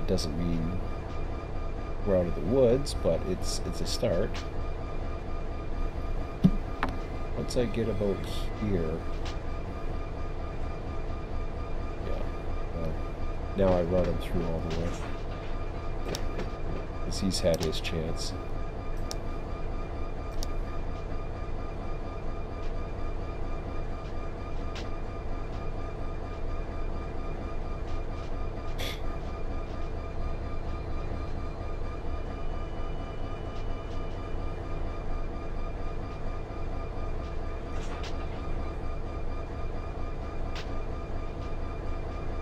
Doesn't mean we're out of the woods, but it's a start. Once I get about here, yeah, now I run him through all the way, because he's had his chance.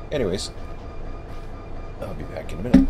Anyways, I'll be back in a minute.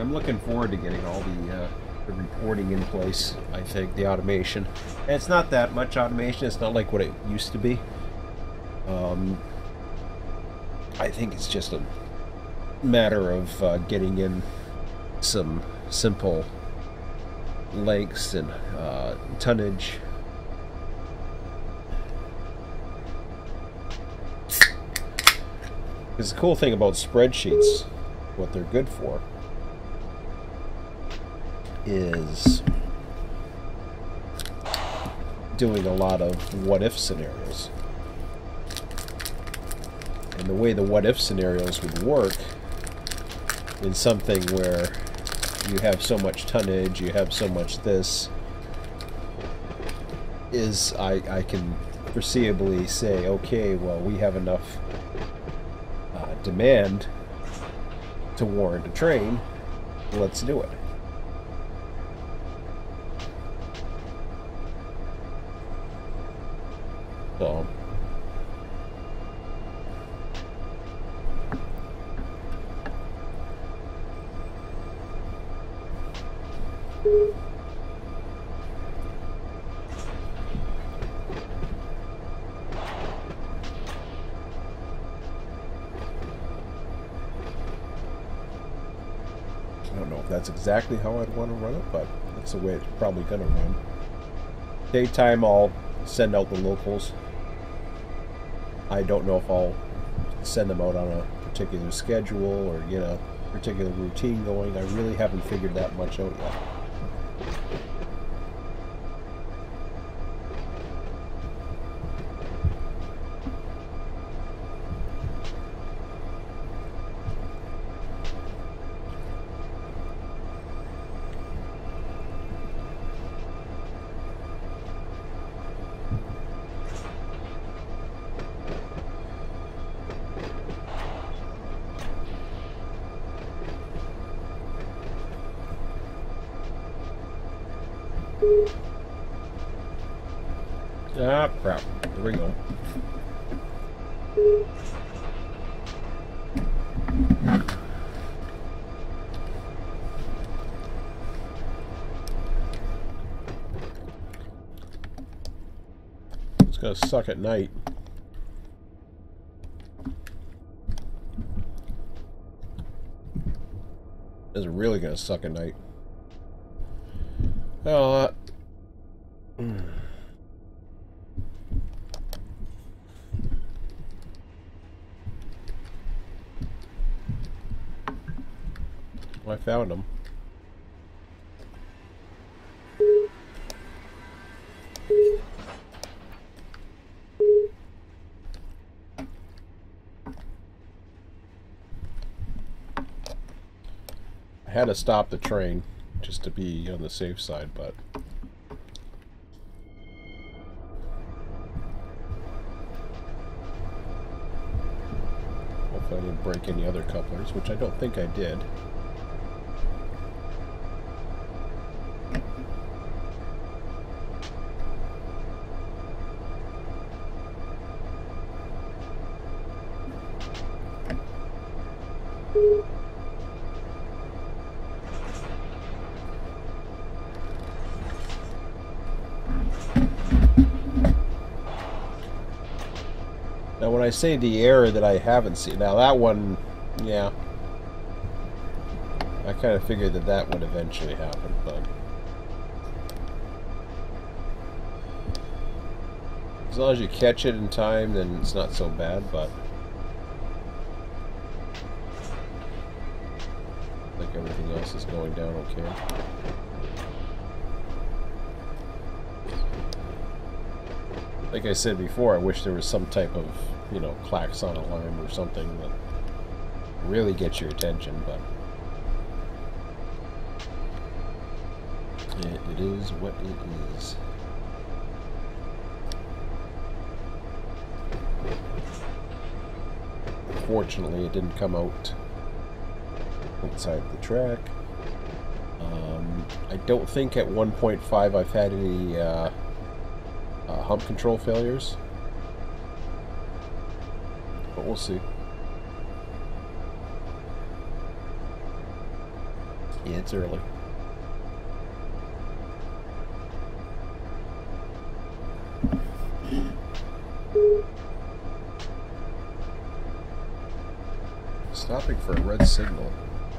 I'm looking forward to getting all the reporting in place. I think the automation. And it's not that much automation. It's not like what it used to be. I think it's just a matter of getting in some simple lengths and tonnage. Because the cool thing about spreadsheets, what they're good for, is doing a lot of what-if scenarios. And the way the what-if scenarios would work in something where you have so much tonnage, you have so much this, is I can foreseeably say, okay, well, we have enough demand to warrant a train, let's do it. So I don't know if that's exactly how I'd want to run it, but that's the way it's probably going to run. Daytime, I'll send out the locals. I don't know if I'll send them out on a particular schedule or get a particular routine going. I really haven't figured that much out yet. Ah, crap. There we go. It's gonna suck at night. It's really gonna suck at night. Oh, I found them. I had to stop the train just to be on the safe side, but hopefully I didn't break any other couplers, which I don't think I did. Now, when I say the error that I haven't seen, now that one, yeah, I kind of figured that that would eventually happen, but as long as you catch it in time, then it's not so bad, but I think everything else is going down okay. Like I said before, I wish there was some type of, you know, klaxon alarm or something that really gets your attention, but it is what it is. Fortunately, it didn't come out outside the track. I don't think at 1.5 I've had any hump control failures, but we'll see. Yeah, it's early. Stopping for a red signal.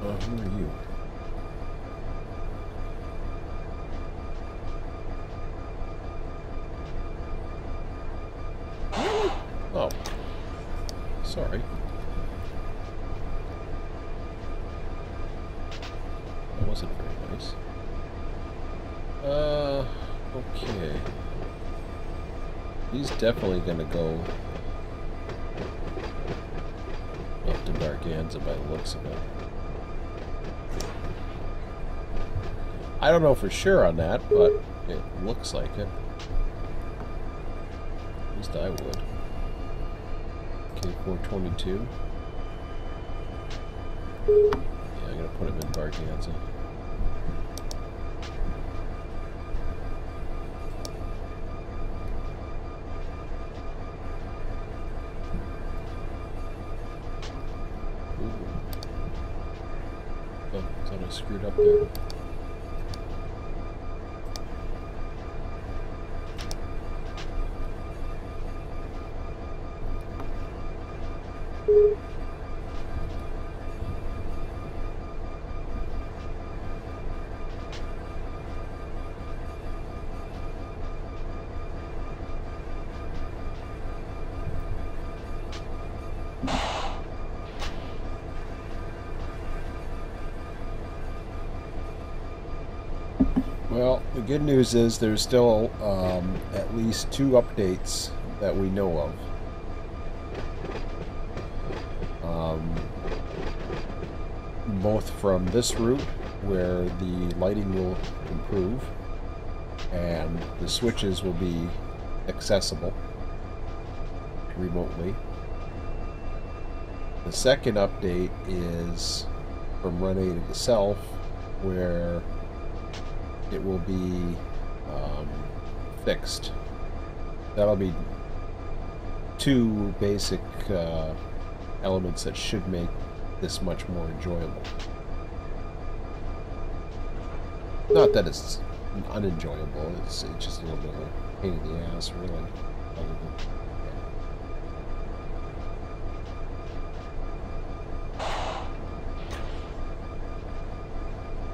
Oh, who are you? Oh. Sorry. That wasn't very nice. Okay. He's definitely gonna go up to Darganza by the looks of it. I don't know for sure on that, but it looks like it. At least I would. K422. Yeah, I'm gonna put him in Darganza. Oh, thought I screwed up there. Well, the good news is there's still at least 2 updates that we know of. Both from this route, where the lighting will improve, and the switches will be accessible remotely. The second update is from Run8 itself, where it will be fixed. That'll be 2 basic elements that should make this much more enjoyable. Not that it's unenjoyable, it's just a little bit of a pain in the ass, really.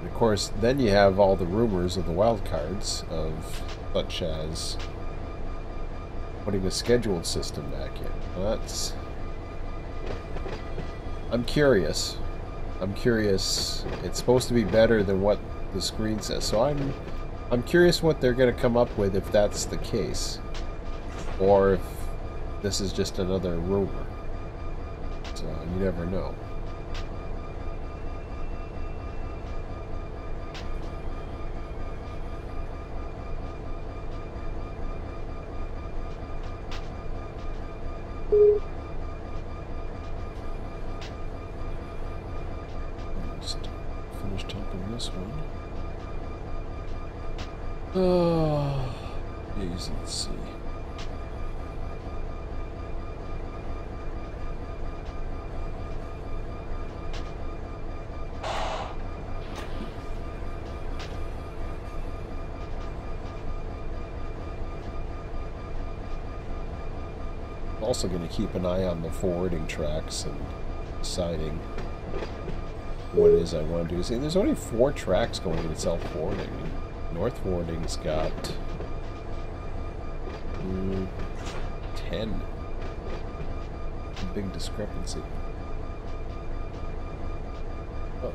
Of course, then you have all the rumors of the wild cards, of such as putting a scheduled system back in. That's. I'm curious. I'm curious. It's supposed to be better than what the screen says, so I'm curious what they're going to come up with if that's the case, or if this is just another rumor. So you never know. Finished humping this one. Oh, geez, let's see. Also going to keep an eye on the forwarding tracks and deciding what it is I want to do. See, there's only 4 tracks going in self forwarding. North forwarding's got 10. Big discrepancy. Oh.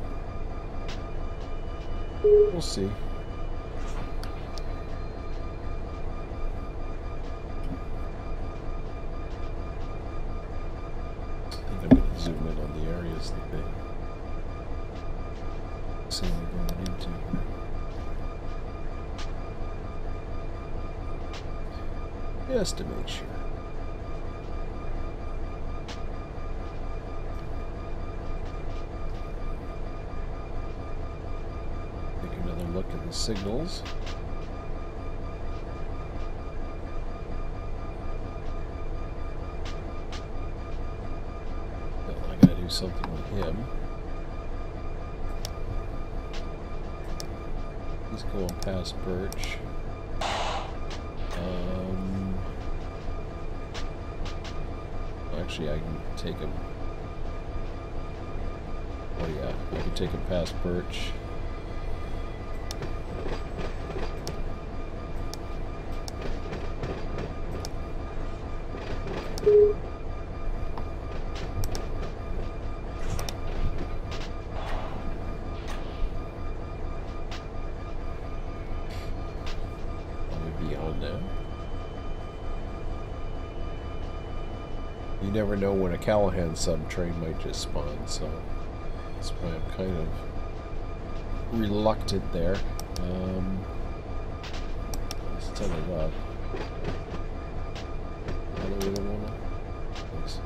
We'll see. I think I'm going to zoom in on the areas that they say we're going into here. Just to make sure. Take another look at the signals. Well, I gotta do something with him. He's going past Birch. Actually, I can take him. Oh yeah, I can take him past Birch. You never know when a Callahan sub train might just spawn, so that's why I'm kind of reluctant there. Let's set it up. Another little one. Thanks.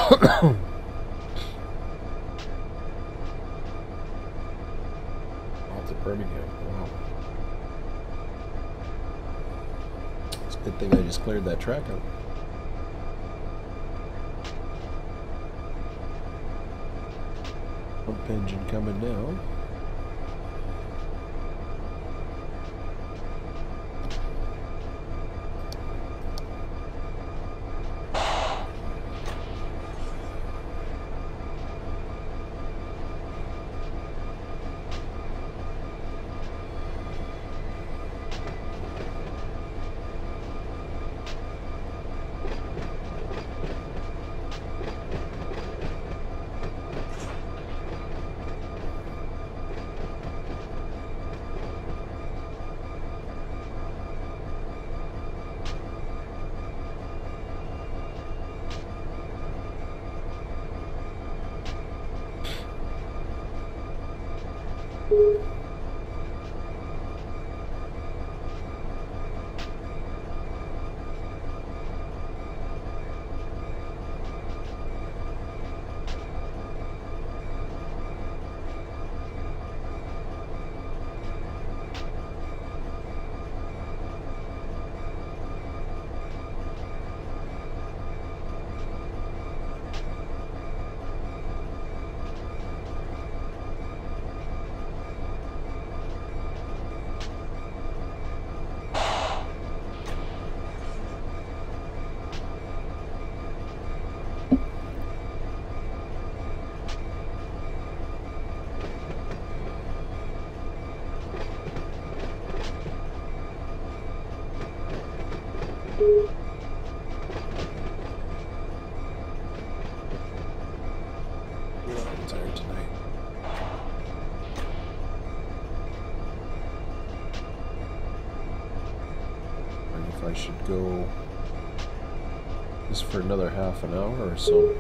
Off to Birmingham. Wow. It's a good thing I just cleared that track out. Pump engine coming now. I'm tired tonight. And if I should go just for another half an hour or so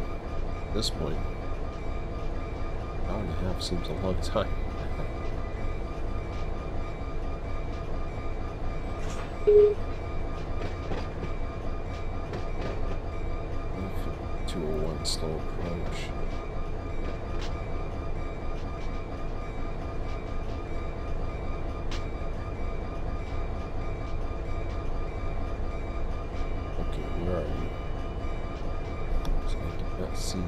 at this point. An hour and a half seems a long time. Slow approach. see.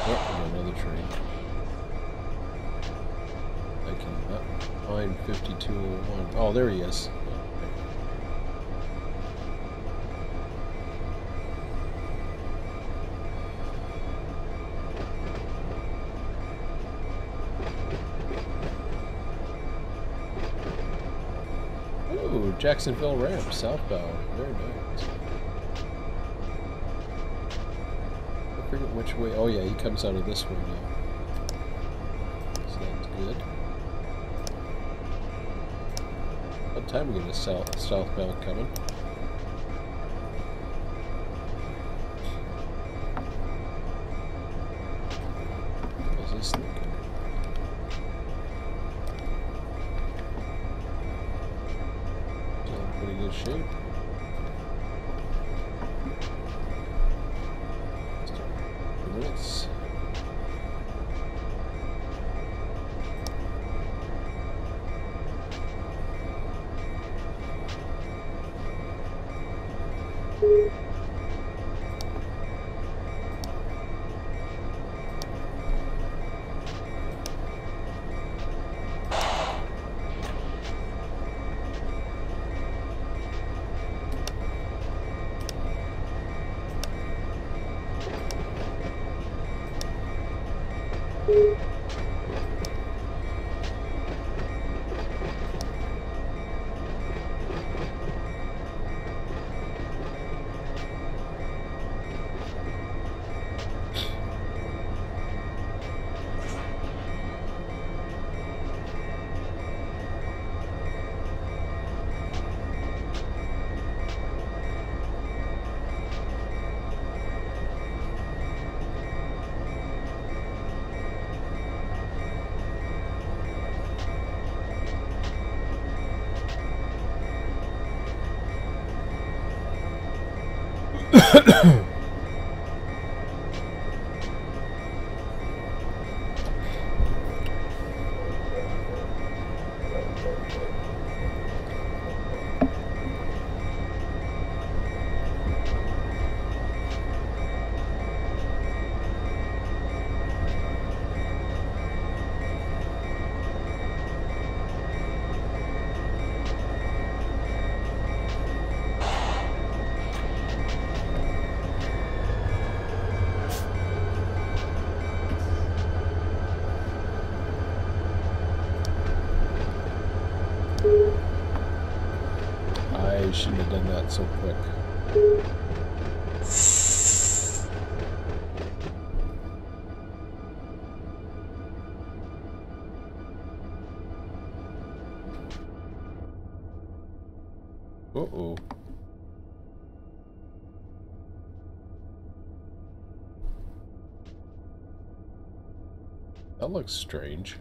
Oh, another train. I can find 5201. Oh, there he is. Ooh, Jacksonville ramp, southbound. Very nice. I forget which way. Oh yeah, he comes out of this way now. So that's good. What time we get a southbound coming? How's this looking? Still in pretty good shape. Still 2 minutes. I shouldn't have done that so quick. Uh-oh. That looks strange.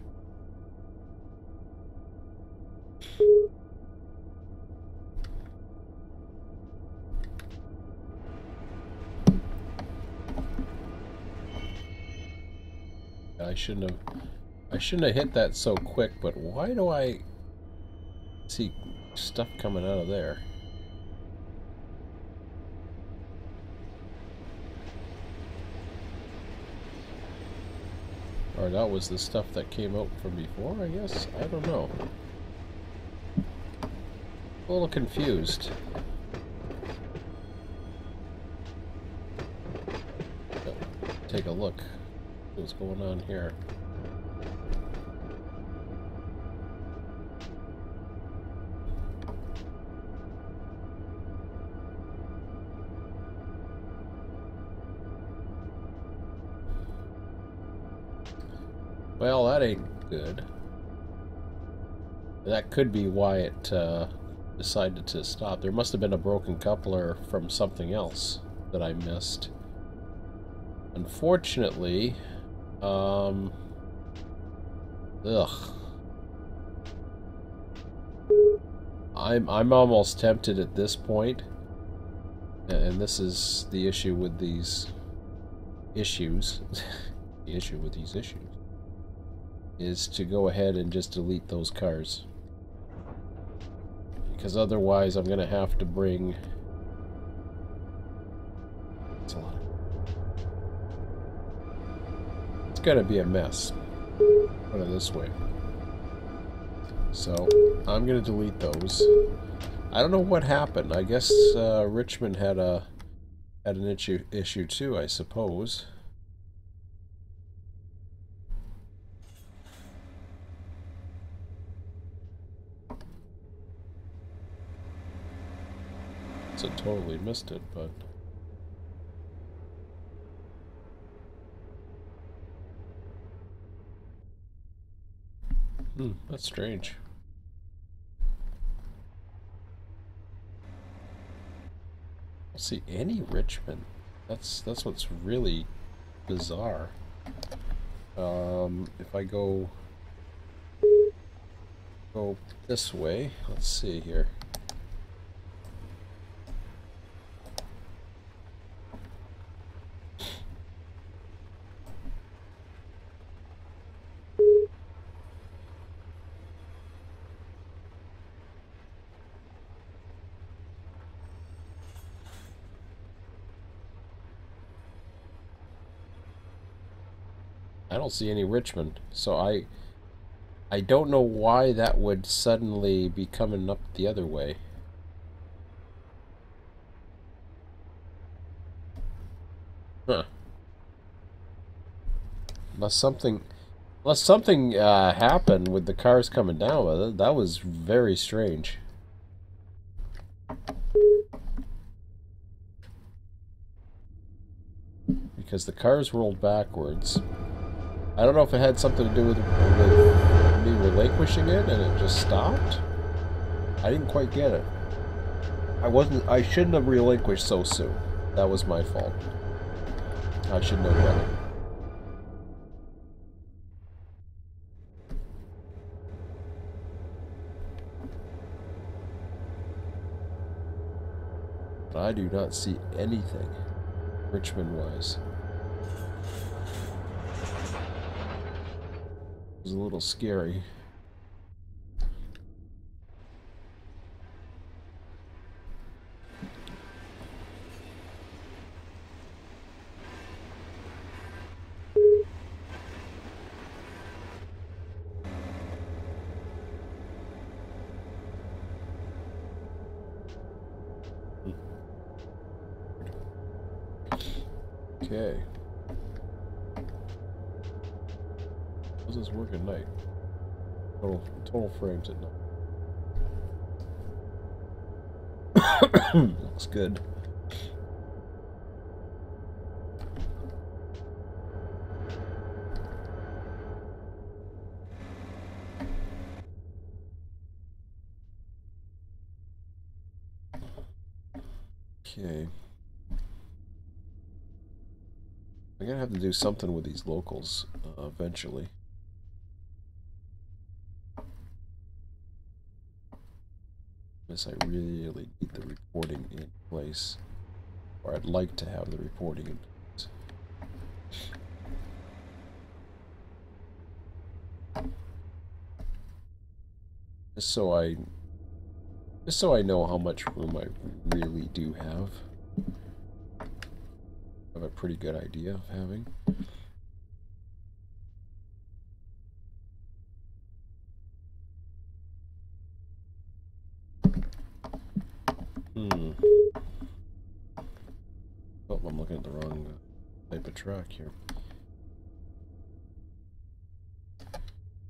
I shouldn't have hit that so quick, but why do I see stuff coming out of there? Or that was the stuff that came out from before, I guess? I don't know. A little confused. Take a look. What's going on here? Well, that ain't good. That could be why it decided to stop. There must have been a broken coupler from something else that I missed. Unfortunately, ugh. I'm almost tempted at this point, and this is the issue with these issues. The issue with these issues is to go ahead and just delete those cars. because otherwise I'm gonna have to bring. It's a lot. It's gonna be a mess. Put it this way. So I'm gonna delete those. I don't know what happened. I guess Richmond had an issue too, I suppose. So totally missed it, but that's strange. I don't see any Richmond. That's what's really bizarre. If I go this way, let's see here. I don't see any Richmond, so I don't know why that would suddenly be coming up the other way. Huh. Unless something happened with the cars coming down, that was very strange. Because the cars rolled backwards. I don't know if it had something to do with me relinquishing it and it just stopped. I didn't quite get it. I shouldn't have relinquished so soon. That was my fault. I should know better. But I do not see anything Richmond-wise. It was a little scary. Okay. How's this work at night? Total frames at night. Looks good. Okay. I'm gonna have to do something with these locals eventually. Yes, I really need the reporting in place, or I'd like to have the reporting in place. Just so I know how much room I really do have. I have a pretty good idea of having. Oh, I'm looking at the wrong type of track here.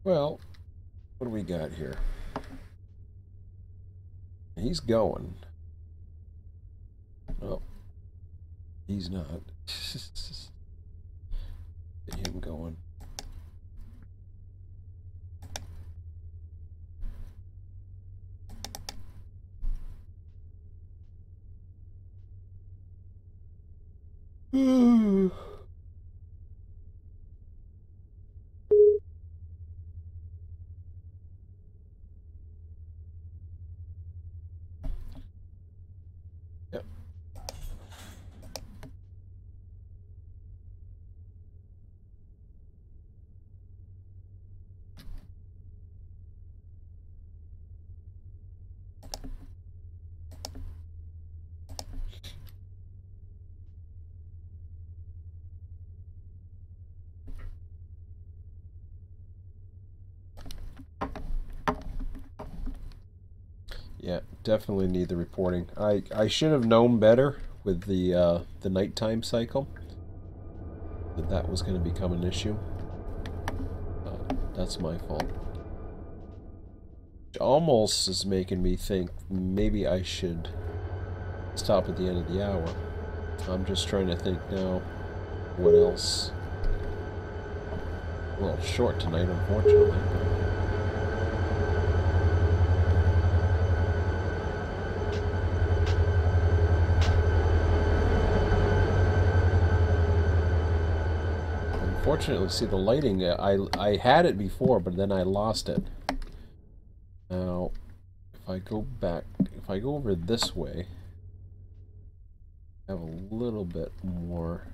Well, what do we got here? He's going. Oh, he's not. Get him going. Yep. Yeah, definitely need the reporting. I should have known better with the nighttime cycle that was going to become an issue. That's my fault. Which almost is making me think maybe I should stop at the end of the hour. I'm just trying to think now what else. A little short tonight, unfortunately. Unfortunately, see the lighting, I had it before, but then I lost it. Now, if I go back, if I go over this way, I have a little bit more.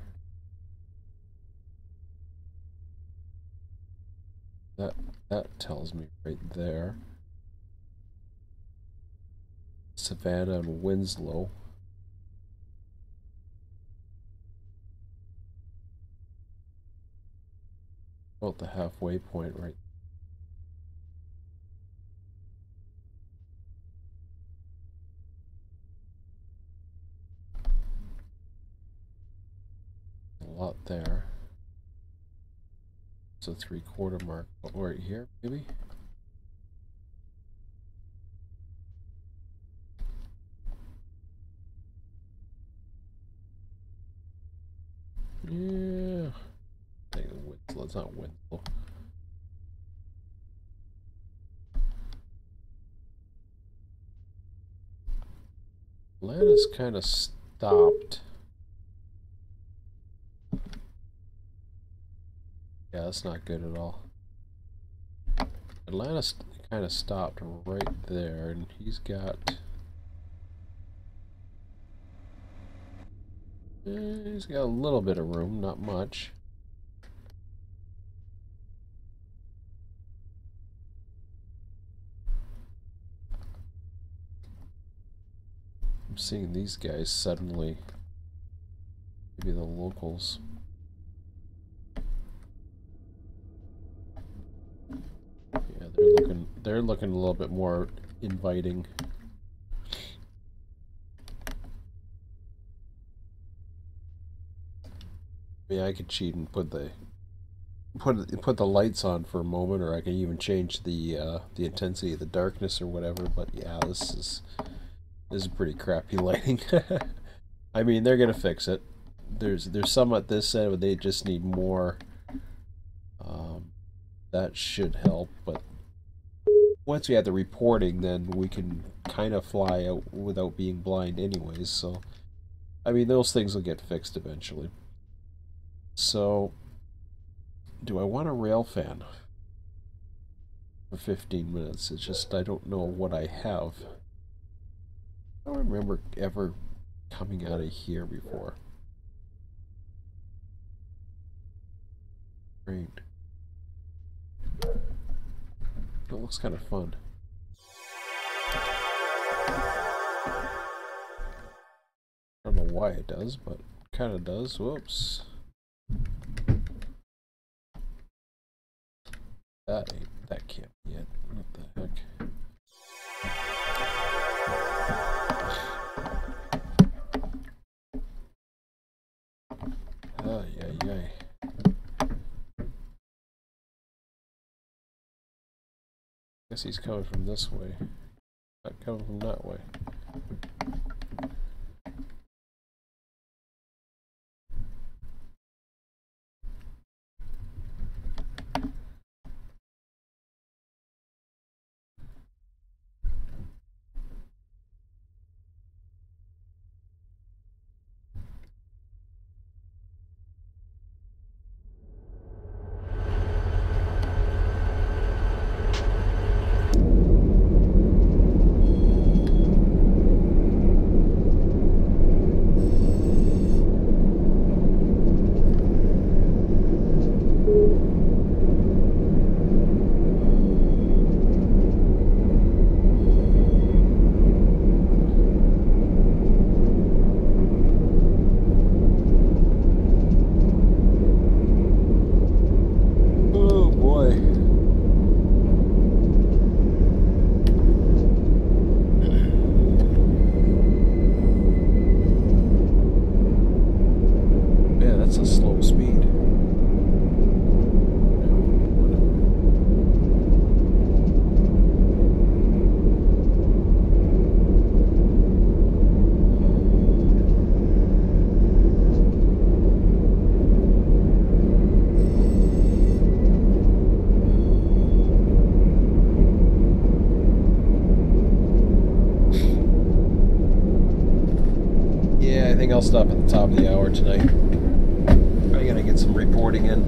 That tells me right there. Savannah and Winslow. About the halfway point right. A lot there. It's a 3/4 mark right here, maybe. Yeah. I think Winslow. It's not Winslow. Atlanta's kind of stopped. Yeah, that's not good at all. Atlanta's kind of stopped right there, and he's got a little bit of room, not much. I'm seeing these guys suddenly, maybe the locals. Yeah, they're looking a little bit more inviting. Yeah, I could cheat and put the lights on for a moment, or I can even change the intensity of the darkness or whatever. But yeah, this is pretty crappy lighting. I mean, they're gonna fix it. There's some at this end, but they just need more. That should help, but once we have the reporting, then we can kind of fly out without being blind anyways. So, I mean, those things will get fixed eventually. So, do I want a rail fan for 15 minutes? It's just I don't know what I have. I don't remember ever coming out of here before. Great. It looks kind of fun. I don't know why it does, but it kind of does. Whoops. That can't be it. What the heck? Ay. Guess he's coming from this way, not coming from that way. think I'll stop at the top of the hour tonight. I gotta get some reporting in.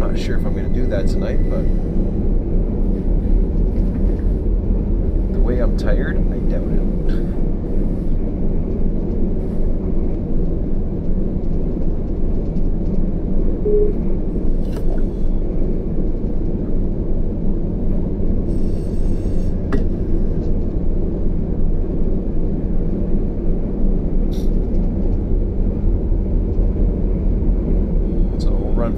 Not sure if I'm gonna do that tonight, but the way I'm tired, I doubt it.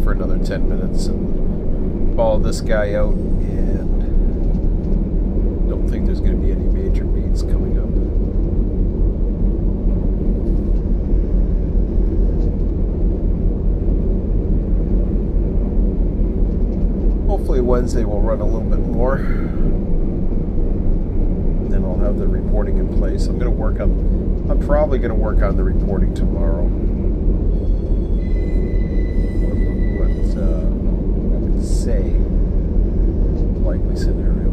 For another 10 minutes and follow this guy out, and don't think there's going to be any major beats coming up. Hopefully Wednesday will run a little bit more, and then I'll have the reporting in place. I'm probably going to work on the reporting tomorrow. Say likely scenario.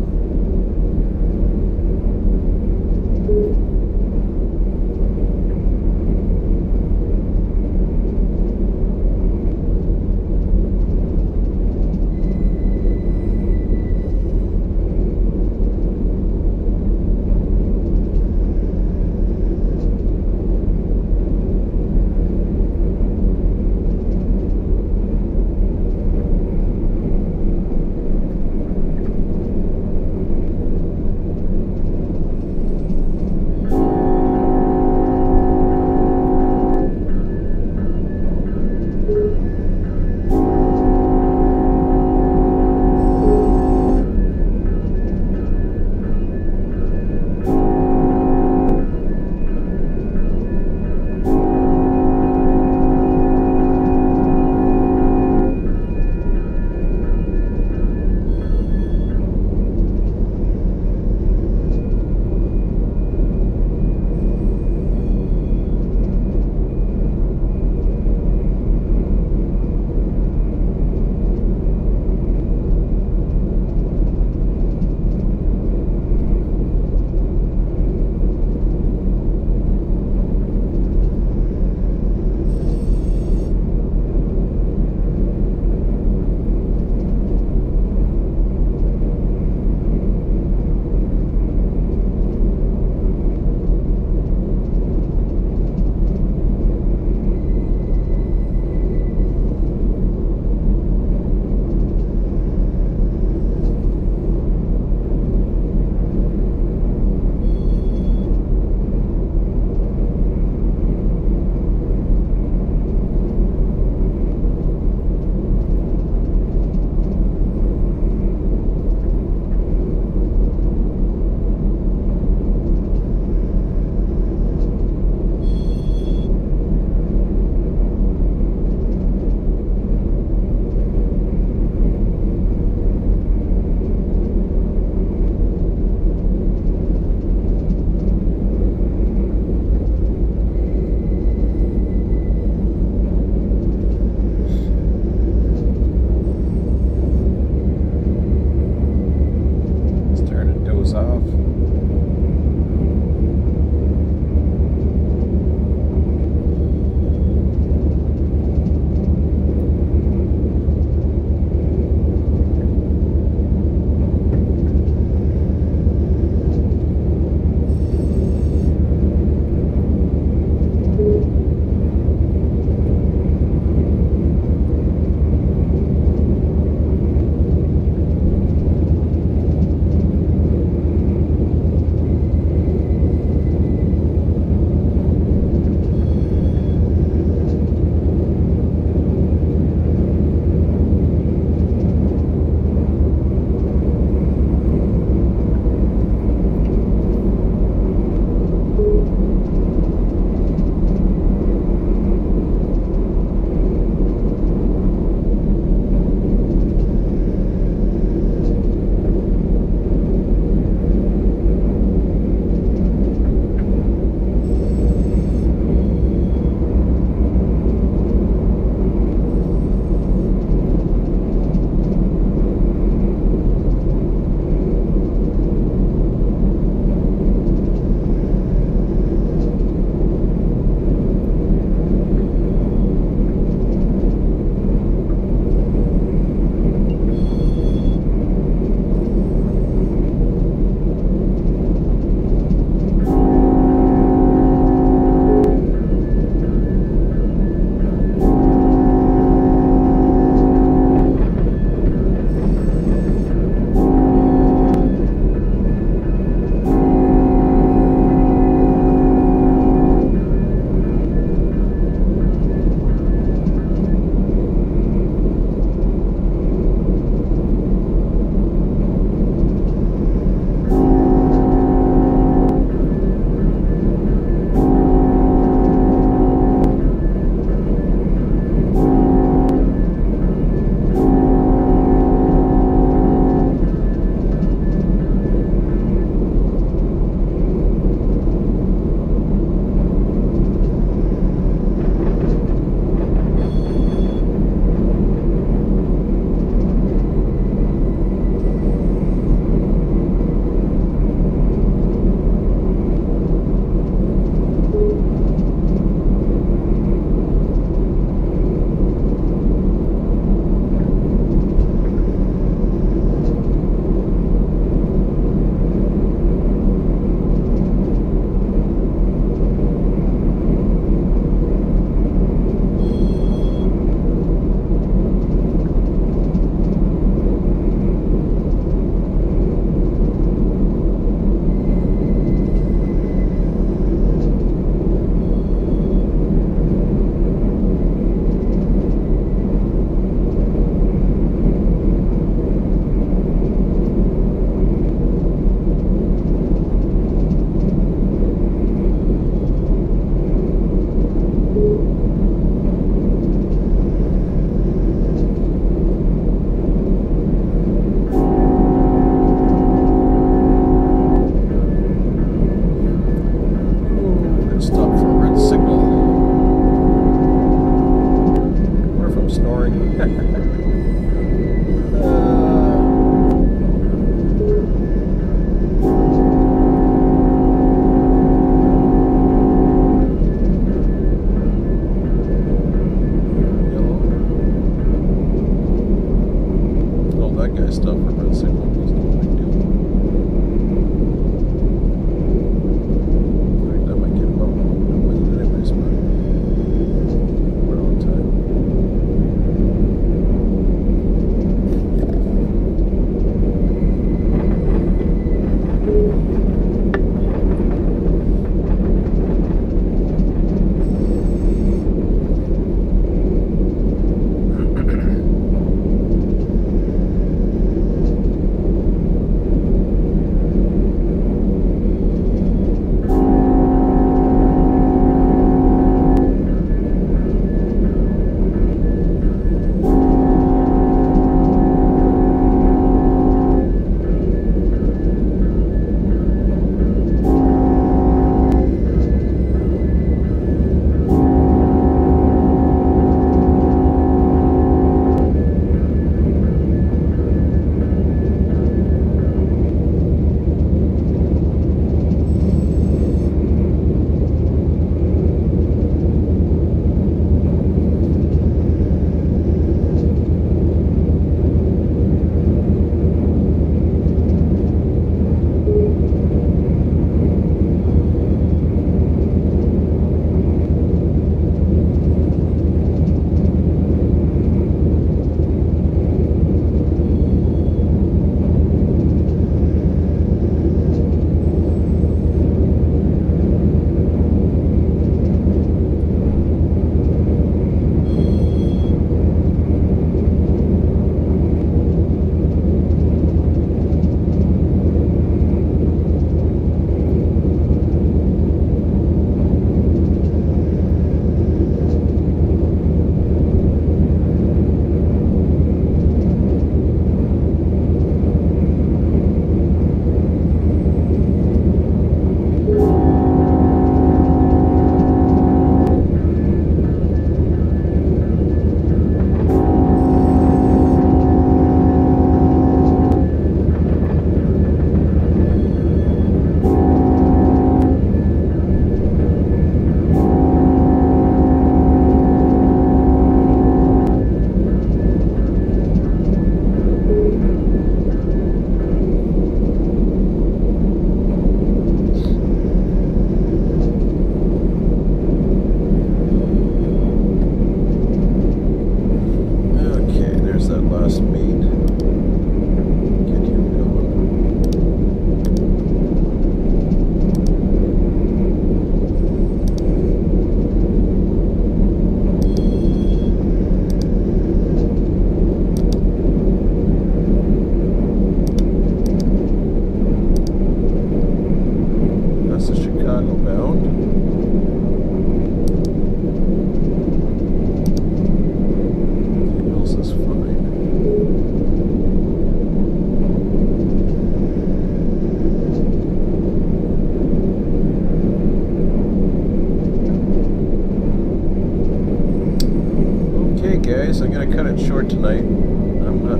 guys, I'm gonna cut it short tonight. I'm not,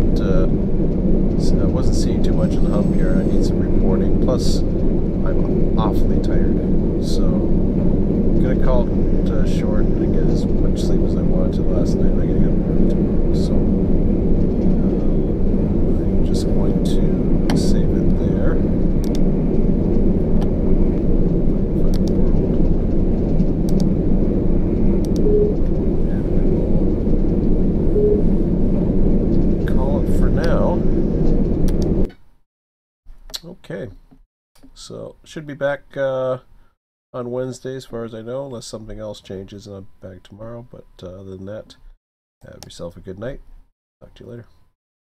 I wasn't seeing too much in the hump here. I need some reporting. Plus, I'm awfully tired. So, I'm gonna call it short and get as much sleep as I wanted to last night. I gotta get up early tomorrow. So, I'm just going to save it there. Okay, so should be back on Wednesday as far as I know, unless something else changes and I'm back tomorrow. But other than that, have yourself a good night. Talk to you later.